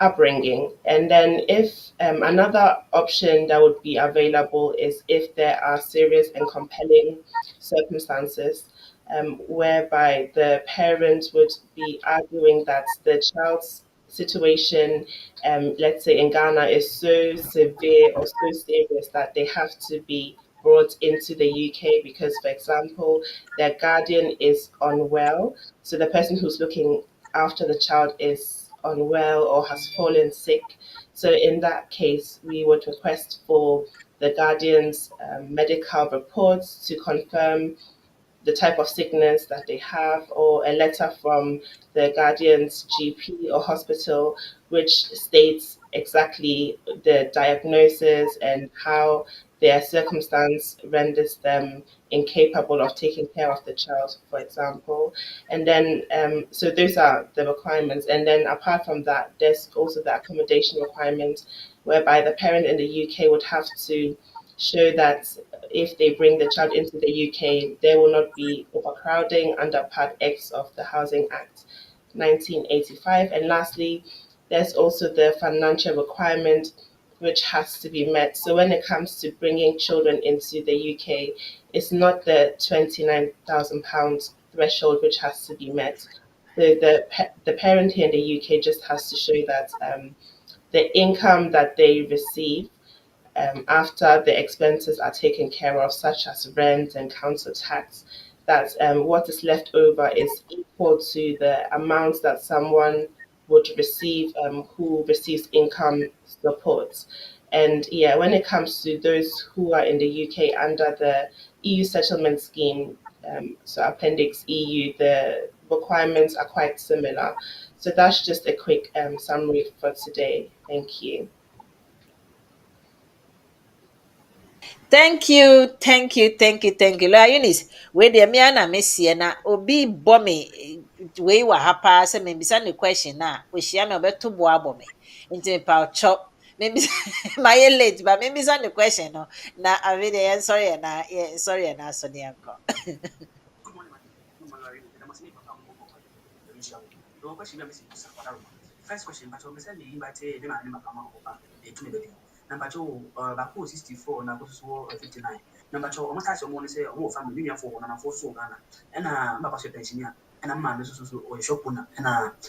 upbringing. And then, if another option that would be available is if there are serious and compelling circumstances whereby the parent would be arguing that the child's situation, let's say in Ghana, is so severe or so serious that they have to be brought into the UK because, for example, their guardian is unwell. So the person who's looking after the child is unwell or has fallen sick. So in that case, we would request for the guardian's medical reports to confirm the type of sickness that they have, or a letter from the guardian's GP or hospital, which states exactly the diagnosis and how their circumstance renders them incapable of taking care of the child, for example. And then, so those are the requirements. And then, apart from that, there's also the accommodation requirement, whereby the parent in the UK would have to show that if they bring the child into the UK, there will not be overcrowding under Part X of the Housing Act 1985. And lastly, there's also the financial requirement which has to be met. So when it comes to bringing children into the UK, it's not the £29,000 threshold which has to be met. So the parent here in the UK just has to show that the income that they receive after the expenses are taken care of, such as rent and council tax, that what is left over is equal to the amount that someone would receive who receives income support. And yeah, when it comes to those who are in the UK under the EU settlement scheme, so Appendix EU, the requirements are quite similar. So that's just a quick summary for today. Thank you. Thank you, thank you, thank you, thank you. Lawyer Eunice, we deɛ me ana mesie na obi bɔ me wei wɔ ha paa sɛ membisa ne question na ohyia me ɔbɛto bo abɔ me. Nti mepa ɔkyɔ. Membisa mayɛ late but membisa ne question no na afi deɛ yɛnsɔre yɛ na yɛnsɔre yɛ na aso ne yɛnkɔ. Good morning, madam. Good morning, Larry. I'm asking if I'm going to go. Question I'm missing is first question, but I'm saying the invite the man in my mama over to me. Number two, Baku 64, Nago 59. Number two, almost has someone say, oh, family, million for one and four so Ghana. And Papa pensioner, and a man or a shop owner, and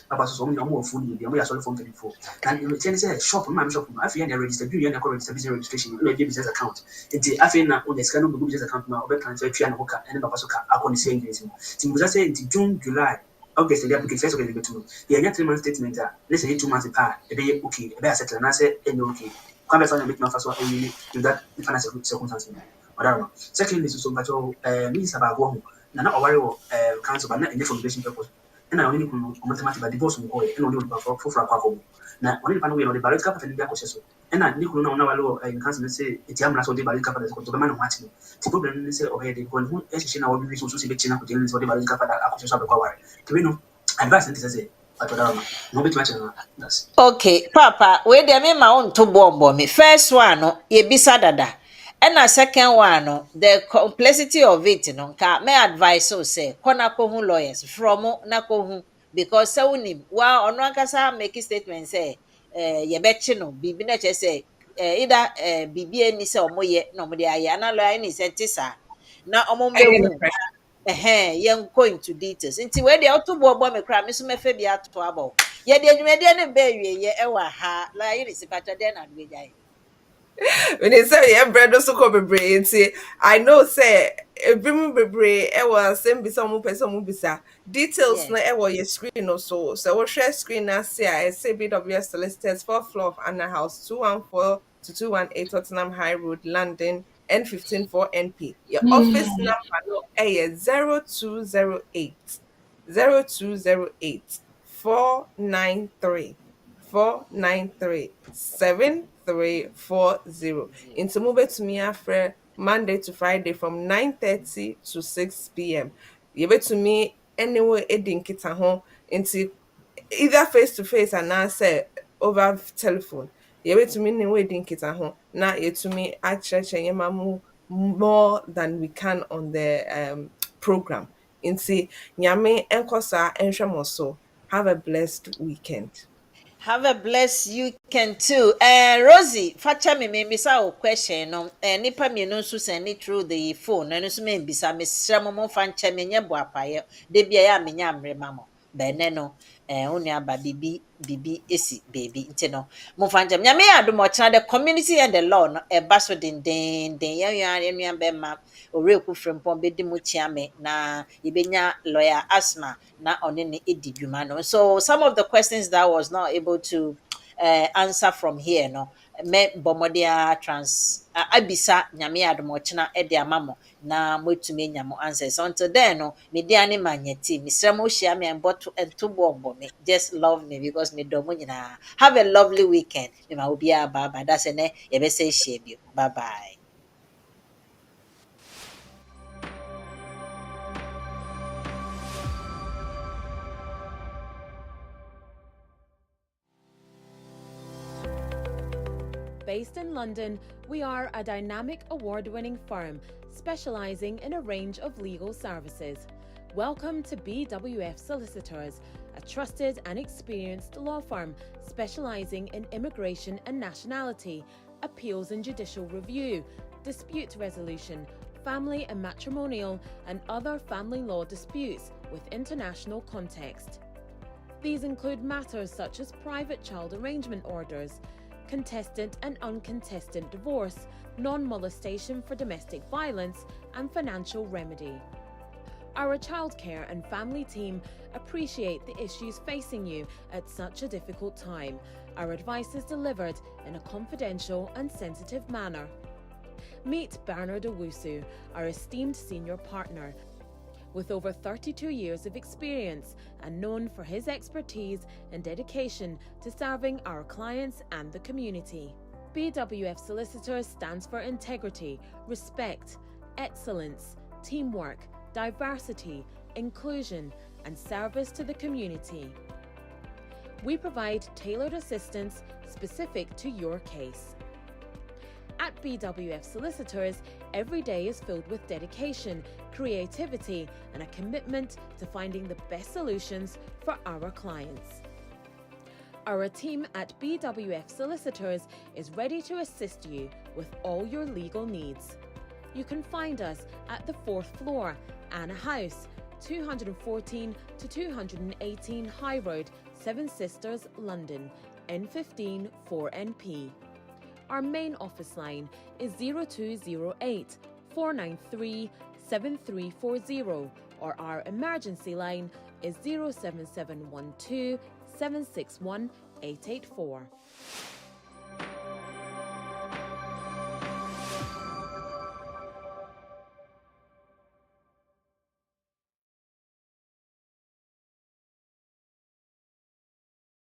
Papa so only more food, we are sorry for 24. And you say, shop, man, shop, I feel I registered, you and I business registration, you business account. Nti afei na on the scan of business account na obe transfer twa na hoka ene papa so ka akọ same place mo ti mbuza say nti June July August the application first of the betu ye nya 3 month statement a let's say 2 months pa e be okay e be settle na say e okay kwa be so na make na fa so e in that financial circumstances whatever secondly so bacho minister ba go ho na oware wo council ba na any foundation purpose na oni ku mathematics ba divorce mo ko e na oni ba for akwa ko na oni pa no we no the biological pattern bi akọ so na ni kunu na una walo in council say etiam na so the biological pattern ko to ma no watch ti problem ni say okay the kon hu e hye na wo bi so se be china ko tell so the biological pattern akọ so be kwa ware to we no advice nti say atodara no be too much na that's Okay, Papa, we deɛ me ma wo nto bɔmbɔ me. First one no, yebisa dada. Ɛna second one no, the complexity of it no, nka me advice o say, kɔ na kɔhu lawyers from na kɔhu because sɛ wonim, wa ɔno ankasa make statement say, yɛbɛkye no, biribi na kyerɛ sɛ, either biribi ani sɛ ɔmo yɛ na ɔmo de ayɛ, ana lawyer ni sɛ nte saa. Na ɔmo mbɛhu yɛnkɔ into details nti wei deɛ woto boɔ bɔ me koraa me so mɛfɛ bi ato aba wo yɛde adwumadeɛ no bɛ awieyɛ ɛwɔ ha la yɛ ne sipatwa dɛn na ade bɛgyae When they say yeah, bread also come bebree nti I know say ebimu bebree e wa same bisa mo person mo bisa details yeah na e wa your screen no so we share screen na see I say BWF Solicitors 4th floor of Anna House 214 to 218 Tottenham High Road London N15 4NP your office number no eh 0208 0208 493 493 0340. Into move to me after Monday to Friday from 9:30 to 6 p.m. You bet to me anyway edin kita home into either face to face and now say over telephone. You bet to me anyway edin kita home. Now you to me actually more than we can on the program. Into nyame enkosa enhwemoso. Have a blessed weekend. Have a blessed weekend too. Rosie, facha me bisa o question no. Nipa me no so send it through the phone. No so me bisa me sramo mo fancha me nya bo apaye. De bia ya me nya amre mamo. Bene no onu aba bibi esi baby nti no. Mo fancha me me adom o the community and the law no e ba so den ya be ma oreku frempon be di mu chia me na yebenya lawyer Asma na one ne edidwuma no. So some of the questions that I was not able to answer from here no me bomodia trans abisa nyame adomochena e de amamo na motumi nyamo answers until then no me dia ne manyeti misra mo hia me mboto ento bombo me just love me because me domo nyina. Have a lovely weekend. Me ma obi bye that's ene ye be say share bi. Bye bye. Based in London, we are a dynamic award-winning firm specialising in a range of legal services. Welcome to BWF Solicitors, a trusted and experienced law firm specialising in immigration and nationality, appeals and judicial review, dispute resolution, family and matrimonial, and other family law disputes with international context. These include matters such as private child arrangement orders, contested and uncontested divorce, non-molestation for domestic violence, and financial remedy. Our childcare and family team appreciate the issues facing you at such a difficult time. Our advice is delivered in a confidential and sensitive manner. Meet Bernard Owusu, our esteemed senior partner, with over 32 years of experience and known for his expertise and dedication to serving our clients and the community. BWF Solicitors stands for integrity, respect, excellence, teamwork, diversity, inclusion, and service to the community. We provide tailored assistance specific to your case. At BWF Solicitors, every day is filled with dedication, creativity, and a commitment to finding the best solutions for our clients. Our team at BWF Solicitors is ready to assist you with all your legal needs. You can find us at the 4th floor, Anna House, 214 to 218 High Road, Seven Sisters, London, N15 4NP. Our main office line is 0208 493 7340, or our emergency line is 07712 761 884.